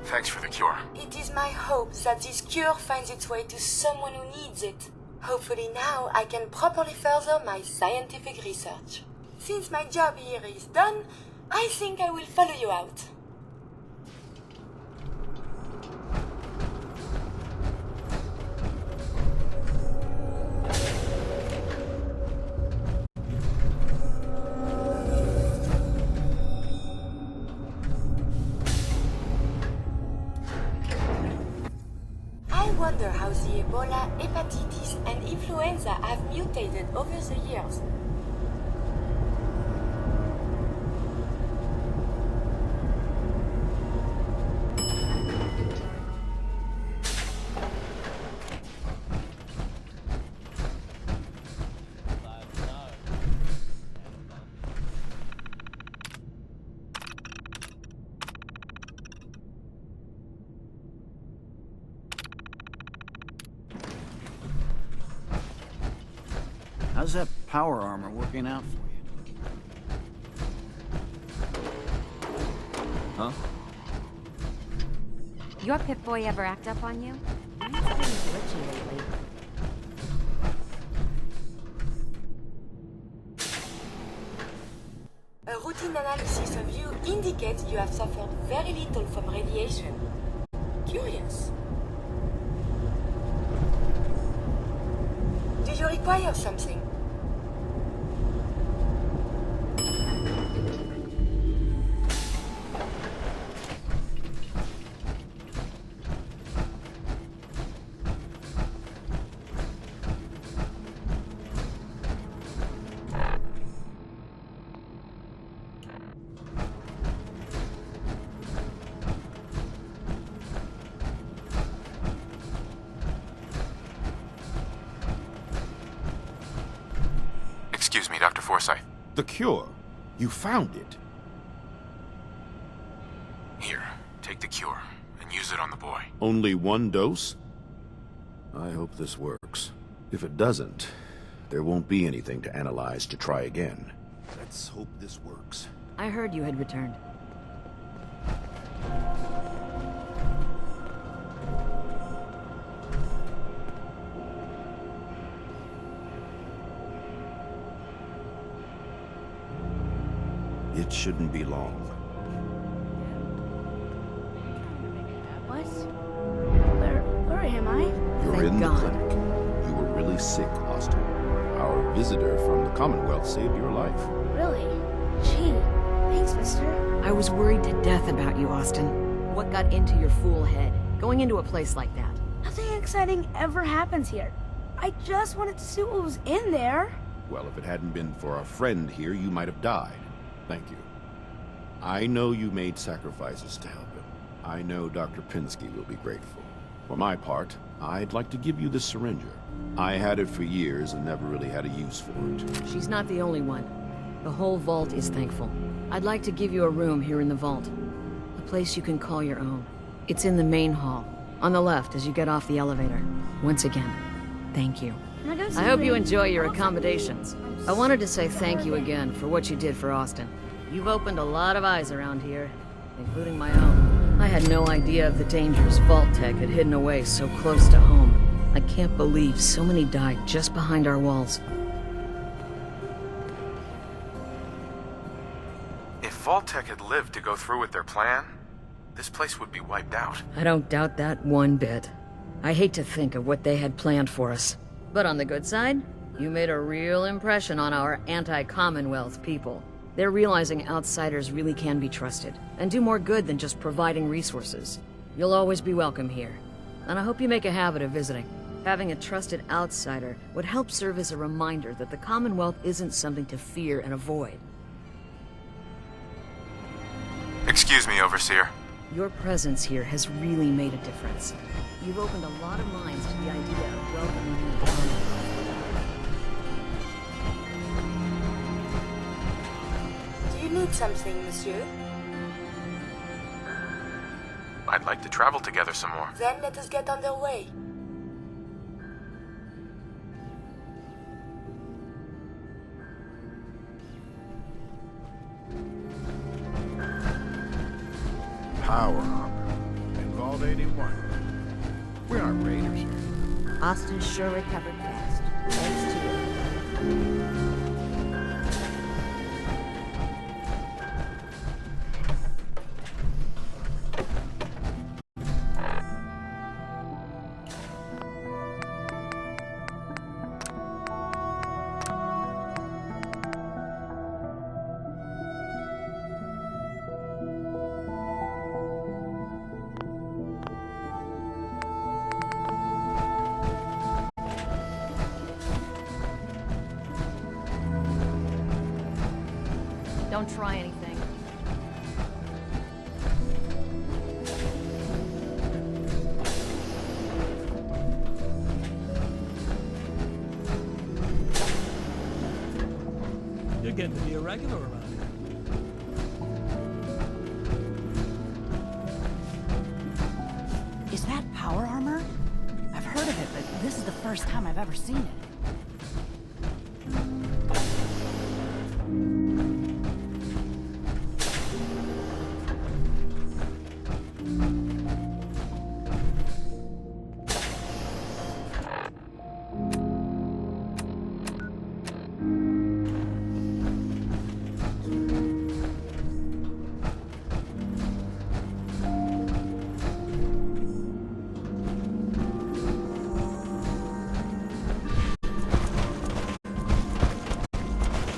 Thanks for the cure. It is my hope that this cure finds its way to someone who needs it. Hopefully now I can properly further my scientific research. Since my job here is done, I think I will follow you out. I wonder how the Ebola, hepatitis, and influenza have mutated over the years. How's that power armor working out for you? Huh? Your Pip-Boy ever act up on you? Mine's pretty glitchy lately. A routine analysis of you indicates you have suffered very little from radiation. Curious. Do you require something? Excuse me, Dr. Forsyth. The cure. You found it. Here, take the cure and use it on the boy. Only one dose? I hope this works. If it doesn't, There won't be anything to analyze to try again. Let's hope this works. I heard you had returned. It shouldn't be long. What? Where am I? You're in the clinic. You were really sick, Austin. Our visitor from the Commonwealth saved your life. Really? Gee, thanks, mister. I was worried to death about you, Austin. What got into your fool head? Going into a place like that? Nothing exciting ever happens here. I just wanted to see what was in there. Well, if it hadn't been for our friend here, you might have died. Thank you. I know you made sacrifices to help him. I know Dr. Pinsky will be grateful. For my part, I'd like to give you this syringer. I had it for years and never really had a use for it. She's not the only one. The whole vault is thankful. I'd like to give you a room here in the vault. A place you can call your own. It's in the main hall, on the left as you get off the elevator. Once again, thank you. I hope you enjoy your accommodations. I wanted to say thank you again for what you did for Austin. You've opened a lot of eyes around here, including my own. I had no idea of the dangers Vault Tech had hidden away so close to home. I can't believe so many died just behind our walls. If Vault-Tec had lived to go through with their plan, this place would be wiped out. I don't doubt that one bit. I hate to think of what they had planned for us. But on the good side, you made a real impression on our anti-Commonwealth people. They're realizing outsiders really can be trusted, and do more good than just providing resources. You'll always be welcome here, and I hope you make a habit of visiting. Having a trusted outsider would help serve as a reminder that the Commonwealth isn't something to fear and avoid. Excuse me, Overseer. Your presence here has really made a difference. You've opened a lot of minds to the idea of welcoming you to the Commonwealth. Do you need something, monsieur? I'd like to travel together some more. Then let us get underway. Power Armor. In Vault 81. We aren't raiders here. Austin sure recovered fast. Thanks to you. Don't try anything. You're getting to be a regular around here. Is that power armor? I've heard of it, but this is the first time I've ever seen it.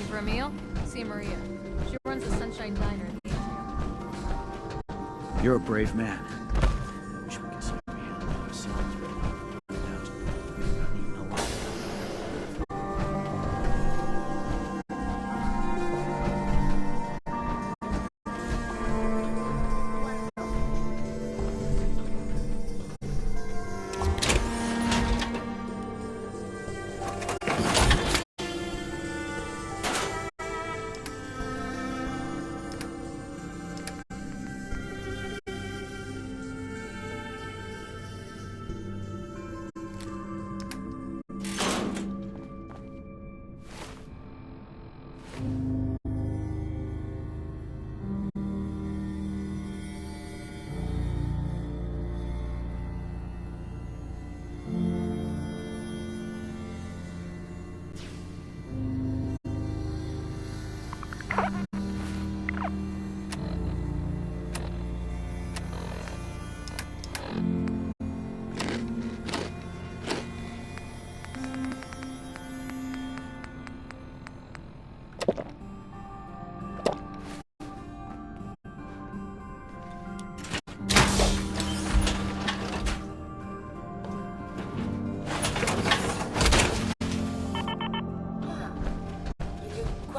For a meal? See Maria. She runs the Sunshine Diner in the atrium. You're a brave man. I wish we could say we handled it ourselves, but now you're not eating a lot.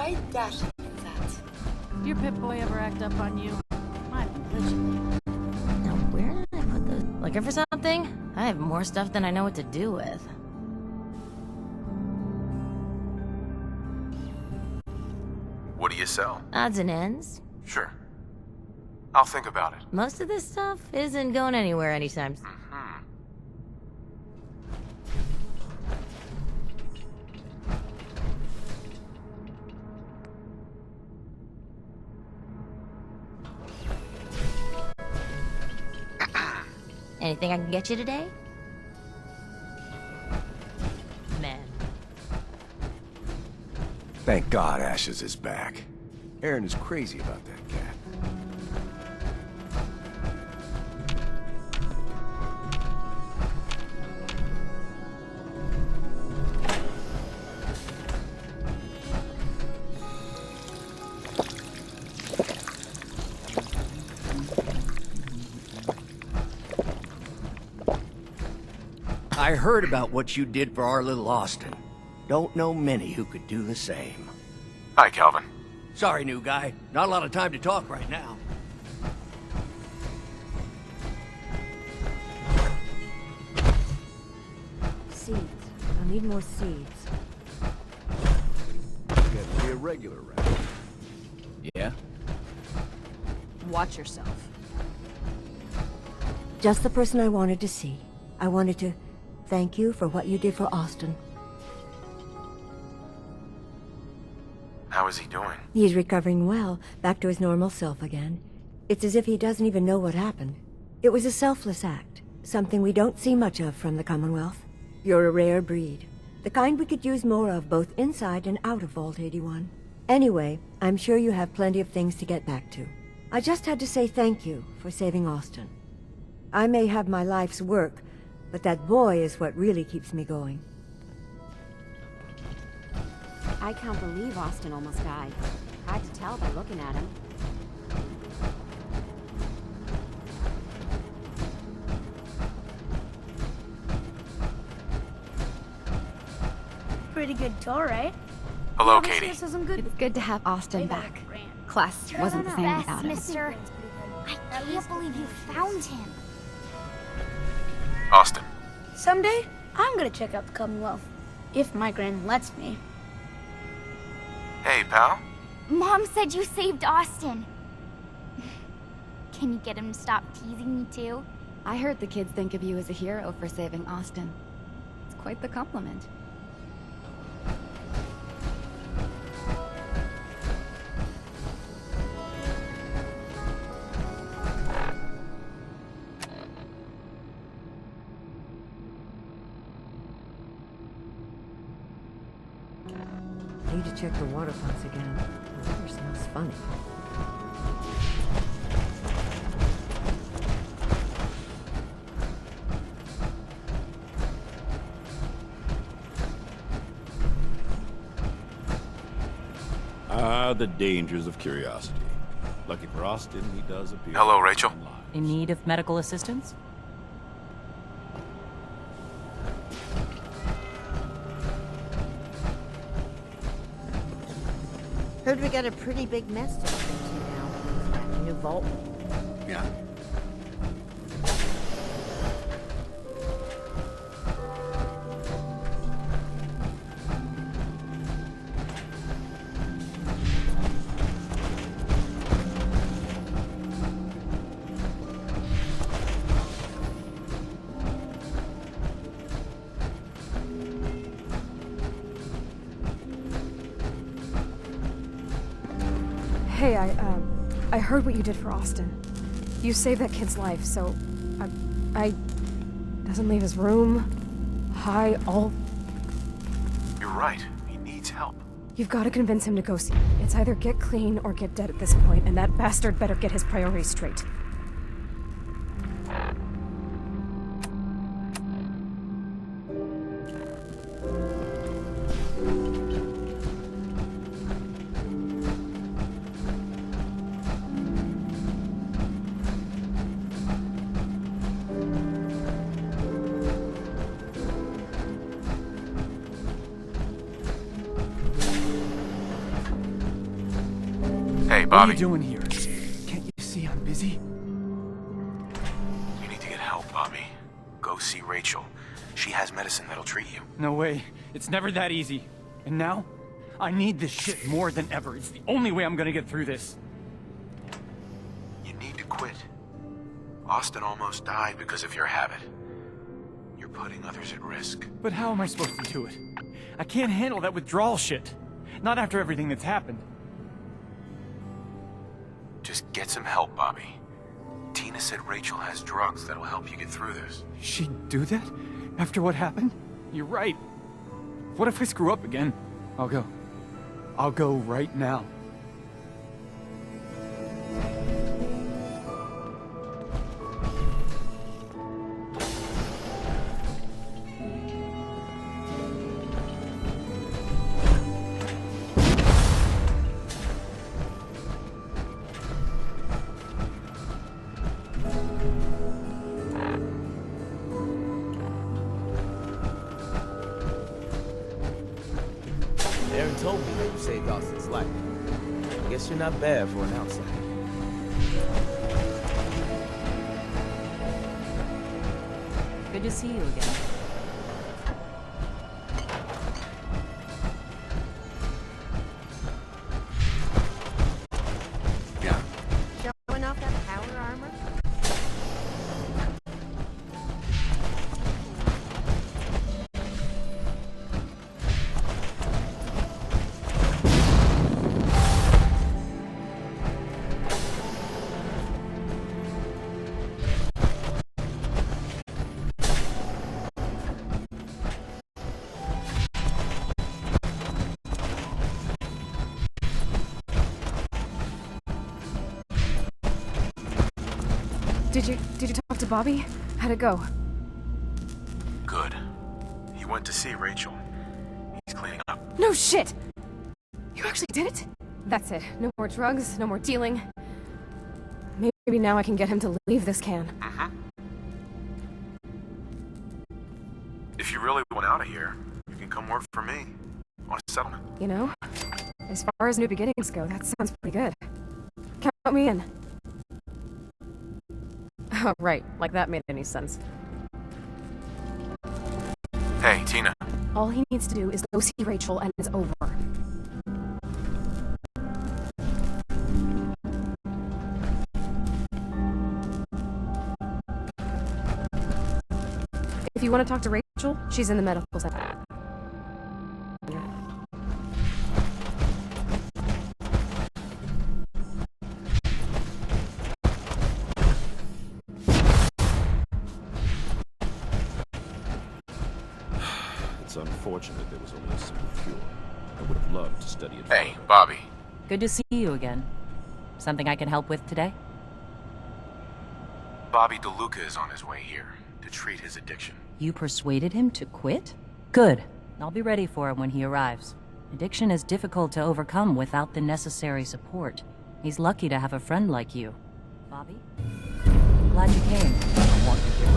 quite dashing in that. Your Pip-Boy ever act up on you? Mine literally. Now, where did I put those? Looking for something? I have more stuff than I know what to do with. What do you sell? Odds and ends. Sure. I'll think about it. Most of this stuff isn't going anywhere anytime soon. Anything I can get you today? Man. Thank God Ashes is back. Aaron is crazy about that cat. I heard about what you did for our little Austin. Don't know many who could do the same. Hi, Calvin. Sorry, new guy. Not a lot of time to talk right now. Seeds. I'll need more seeds. Get to be a regular round. Yeah? Watch yourself. Just the person I wanted to see. I wanted to thank you for what you did for Austin. How is he doing? He's recovering well, back to his normal self again. It's as if he doesn't even know what happened. It was a selfless act, something we don't see much of from the Commonwealth. You're a rare breed, the kind we could use more of both inside and out of Vault 81. Anyway, I'm sure you have plenty of things to get back to. I just had to say thank you for saving Austin. I may have my life's work, but that boy is what really keeps me going. I can't believe Austin almost died. Hard to tell by looking at him. Pretty good tour, right? Hello, Katie. It's good to have Austin back. Class wasn't the same Best, without him. mister. I can't believe you found him. Austin. Someday, I'm gonna check out the Commonwealth. If my gran lets me. Hey, pal. Mom said you saved Austin. Can you get him to stop teasing me too? I heard the kids think of you as a hero for saving Austin. It's quite the compliment. Need to check the water pumps again. The water smells funny. Ah, the dangers of curiosity. Lucky for Austin, he does appear... Hello, Rachel. In need of medical assistance? Heard we got a pretty big mess to attend to now. New vault. Yeah. Hey, I heard what you did for Austin. You saved that kid's life, so I doesn't leave his room. Hi, all. You're right. He needs help. You've got to convince him to go see. It's either get clean or get dead at this point, and that bastard better get his priorities straight. What are Bobby. you doing here? Can't you see I'm busy? You need to get help, Bobby. Go see Rachel. She has medicine that'll treat you. No way. It's never that easy. And now, I need this shit more than ever. It's the only way I'm gonna get through this. You need to quit. Austin almost died because of your habit. You're putting others at risk. But how am I supposed to do it? I can't handle that withdrawal shit. Not after everything that's happened. Just get some help, Bobby. Tina said Rachel has drugs that'll help you get through this. She'd do that? After what happened? You're right. What if I screw up again? I'll go. I'll go right now. Aaron told me that you saved Austin's life. I guess you're not bad for an outsider. Good to see you again. Showing off that power armor? Did you talk to Bobby? How'd it go? Good. He went to see Rachel. He's cleaning up. No shit! You actually did it? That's it. No more drugs, no more dealing. Maybe now I can get him to leave this can. If you really want out of here, you can come work for me on a settlement. You know, as far as new beginnings go, that sounds pretty good. Count me in. Oh, right. Like that made any sense. Hey, Tina. All he needs to do is go see Rachel and it's over. If you want to talk to Rachel, she's in the medical center. It's unfortunate there was only a simple cure. I would have loved to study it. Hey, Bobby. Good to see you again. Something I can help with today? Bobby DeLuca is on his way here to treat his addiction. You persuaded him to quit? Good. I'll be ready for him when he arrives. Addiction is difficult to overcome without the necessary support. He's lucky to have a friend like you. Bobby? I'm glad you came. I want to hear it.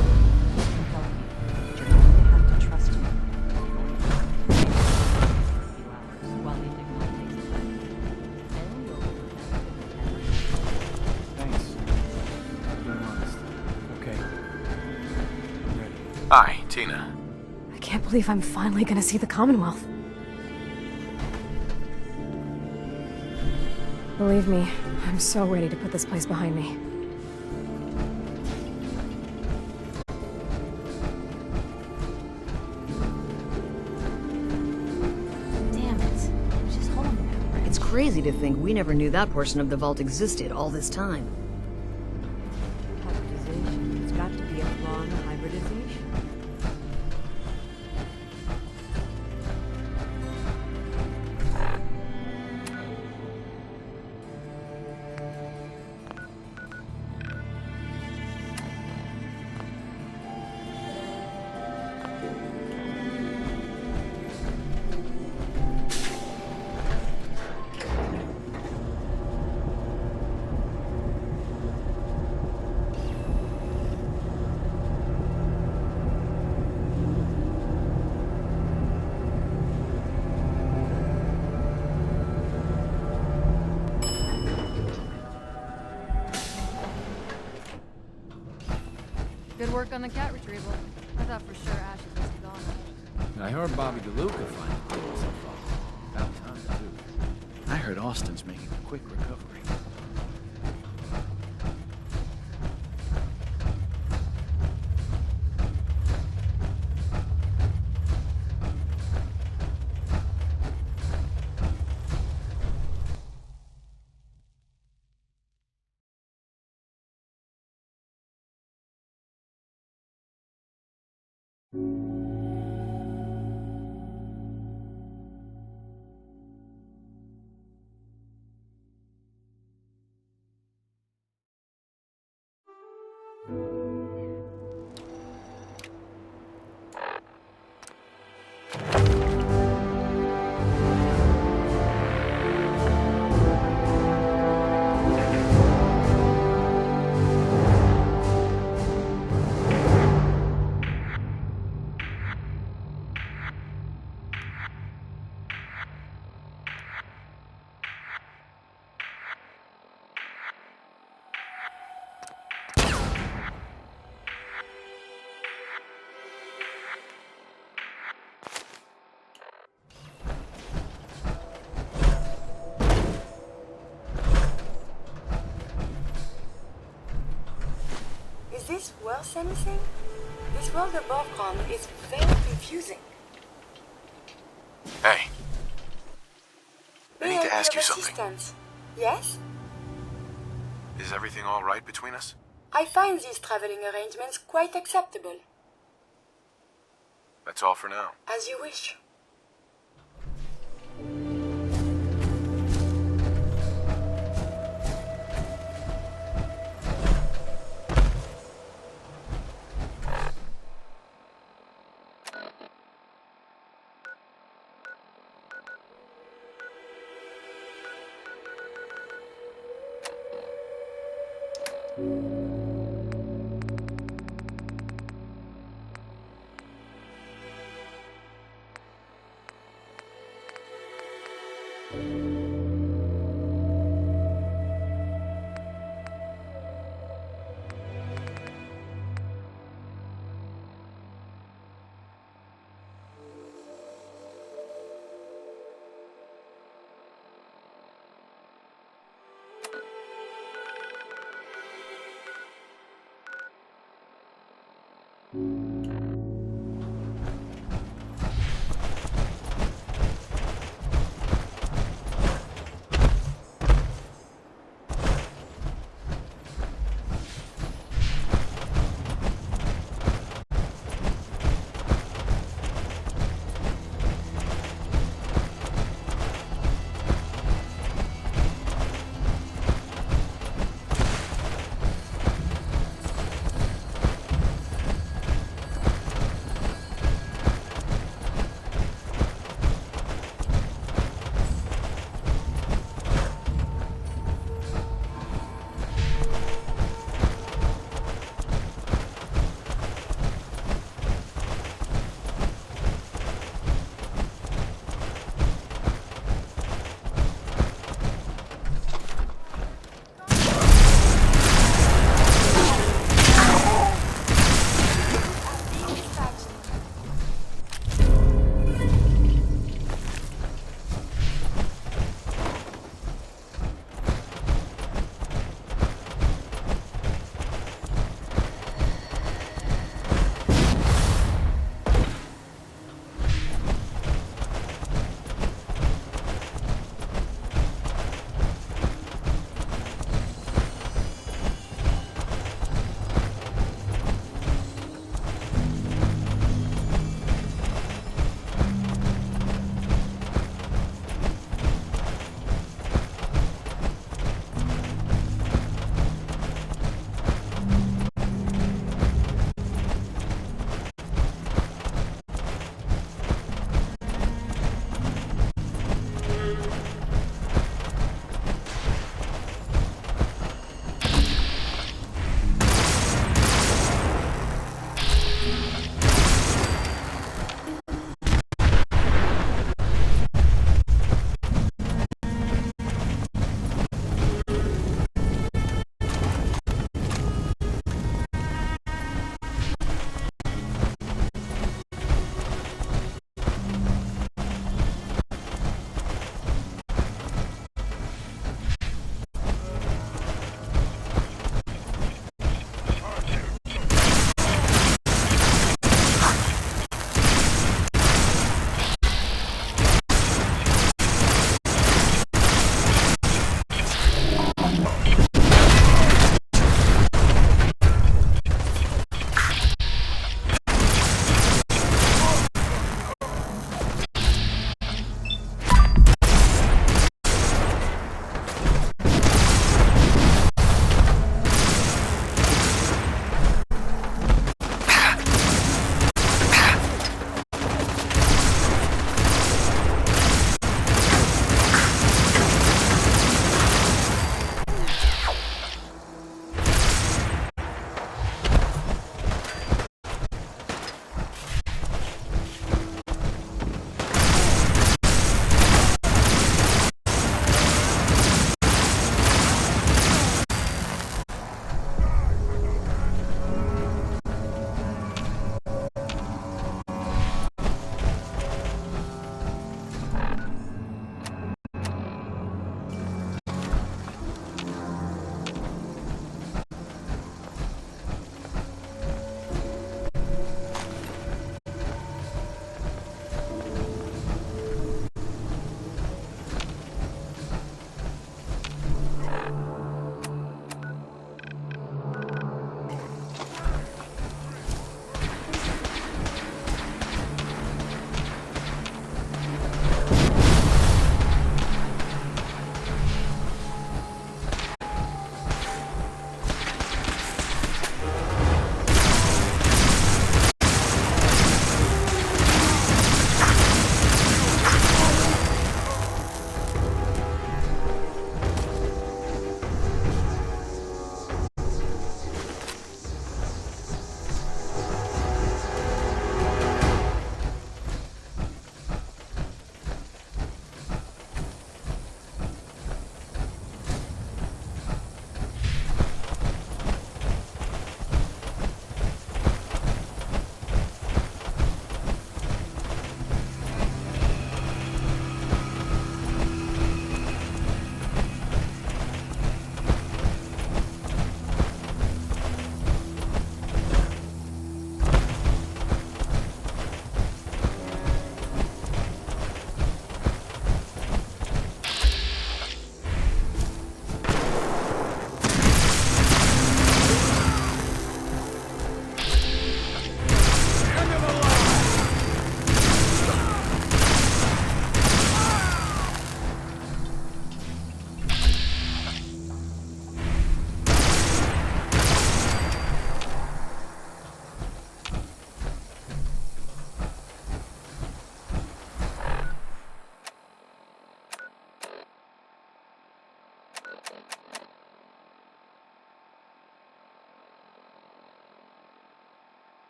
I'm telling you, you're going to have to trust me. Thanks. Being honest. Okay. I'm ready. Hi, Tina. I can't believe I'm finally gonna see the Commonwealth. Believe me, I'm so ready to put this place behind me. Damn it. She's home now. It's crazy to think we never knew that portion of the vault existed all this time. Hybridization. It's got to be a flaw in the hybridization. work on the cat retrieval. I thought for sure Ashes was gone. I heard Bobby DeLuca finally did himself off. About time, too. I heard Austin's making a quick recovery. Is this worth anything? This world above ground is very confusing. Hey. I May need to be ask of you something. assistance? Yes? Is everything all right between us? I find these traveling arrangements quite acceptable. That's all for now. As you wish.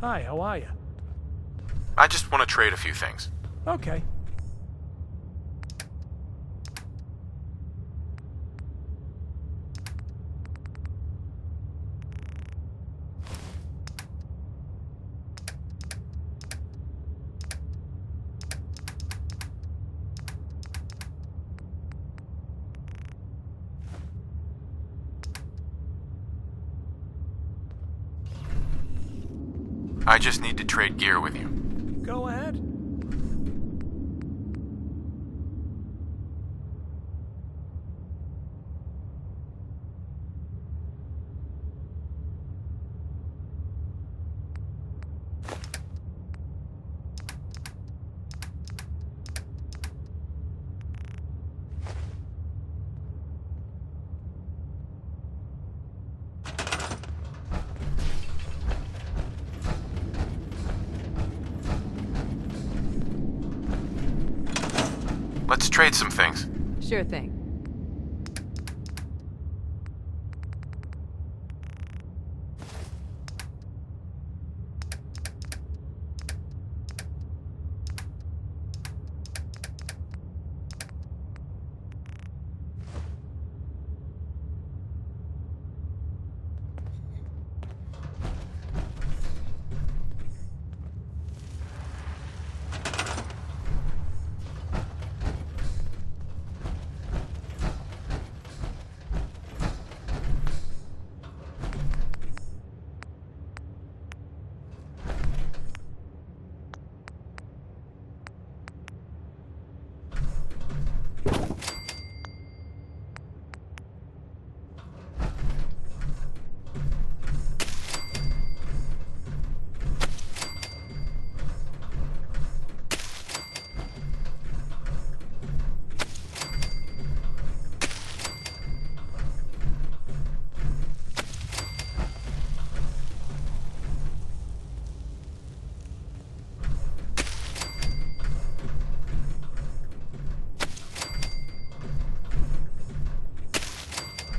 Hi, how are you? I just want to trade a few things. Okay. I just need to trade gear with you. Go ahead. Let's trade some things. Sure thing.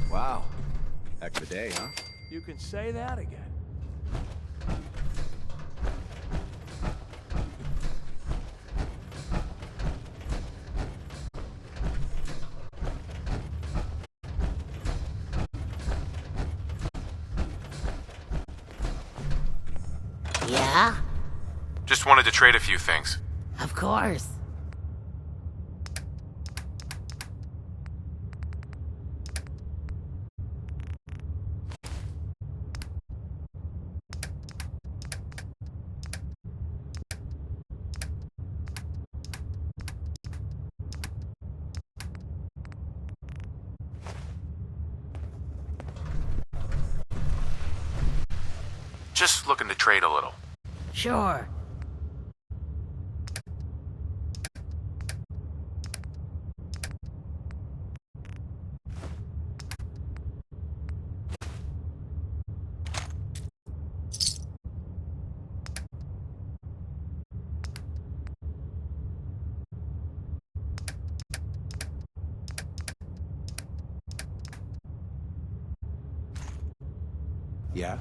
Wow. Heck of a day, huh? You can say that again. Yeah? Just wanted to trade a few things. Of course. Just looking to trade a little. Sure. Yeah?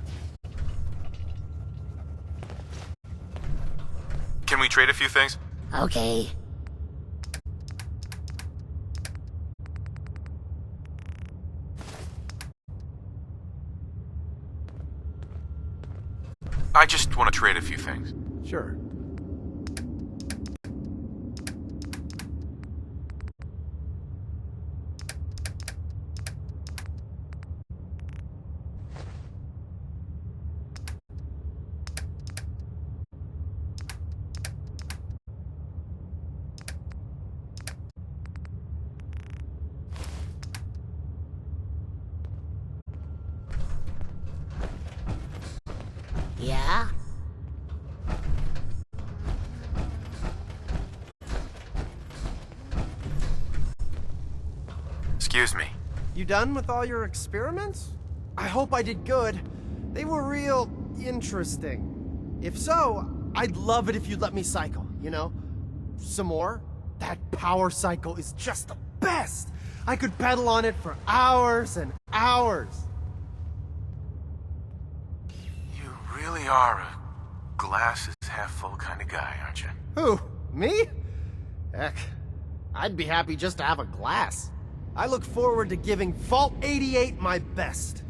Can we trade a few things? Okay. I just want to trade a few things. Sure. Yeah? Excuse me. You done with all your experiments? I hope I did good. They were real interesting. If so, I'd love it if you'd let me cycle, you know? Some more? That power cycle is just the best! I could pedal on it for hours and hours. You really are a glass is half full kind of guy, aren't you? Who? Me? Heck, I'd be happy just to have a glass. I look forward to giving Vault 88 my best.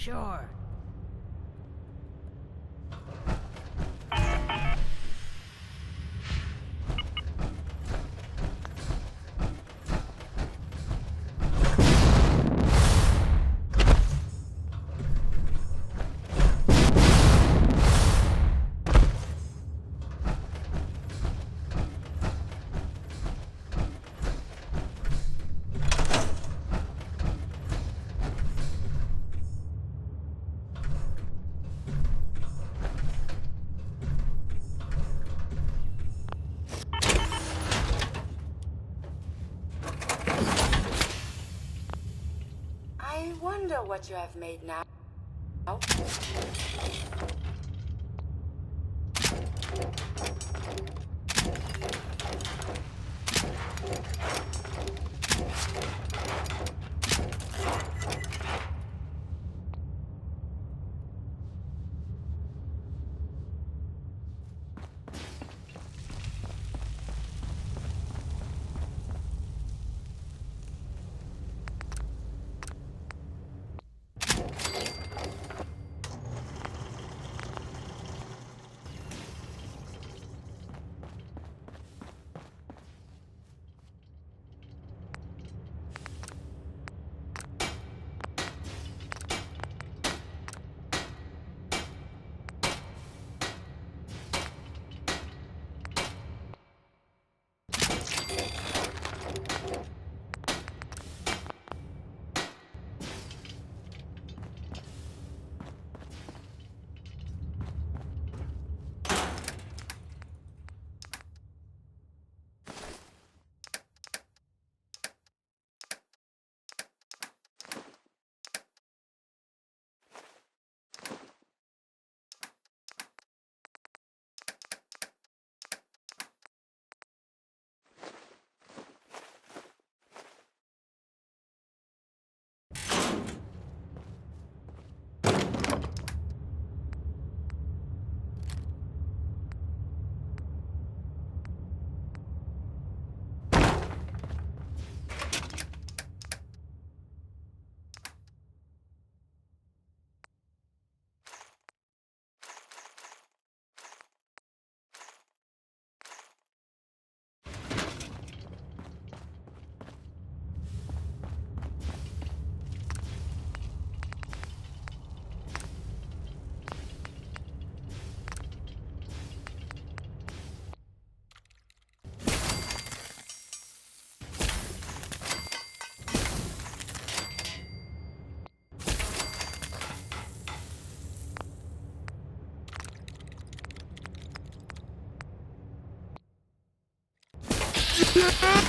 Sure. I wonder what you have made now. Yeah!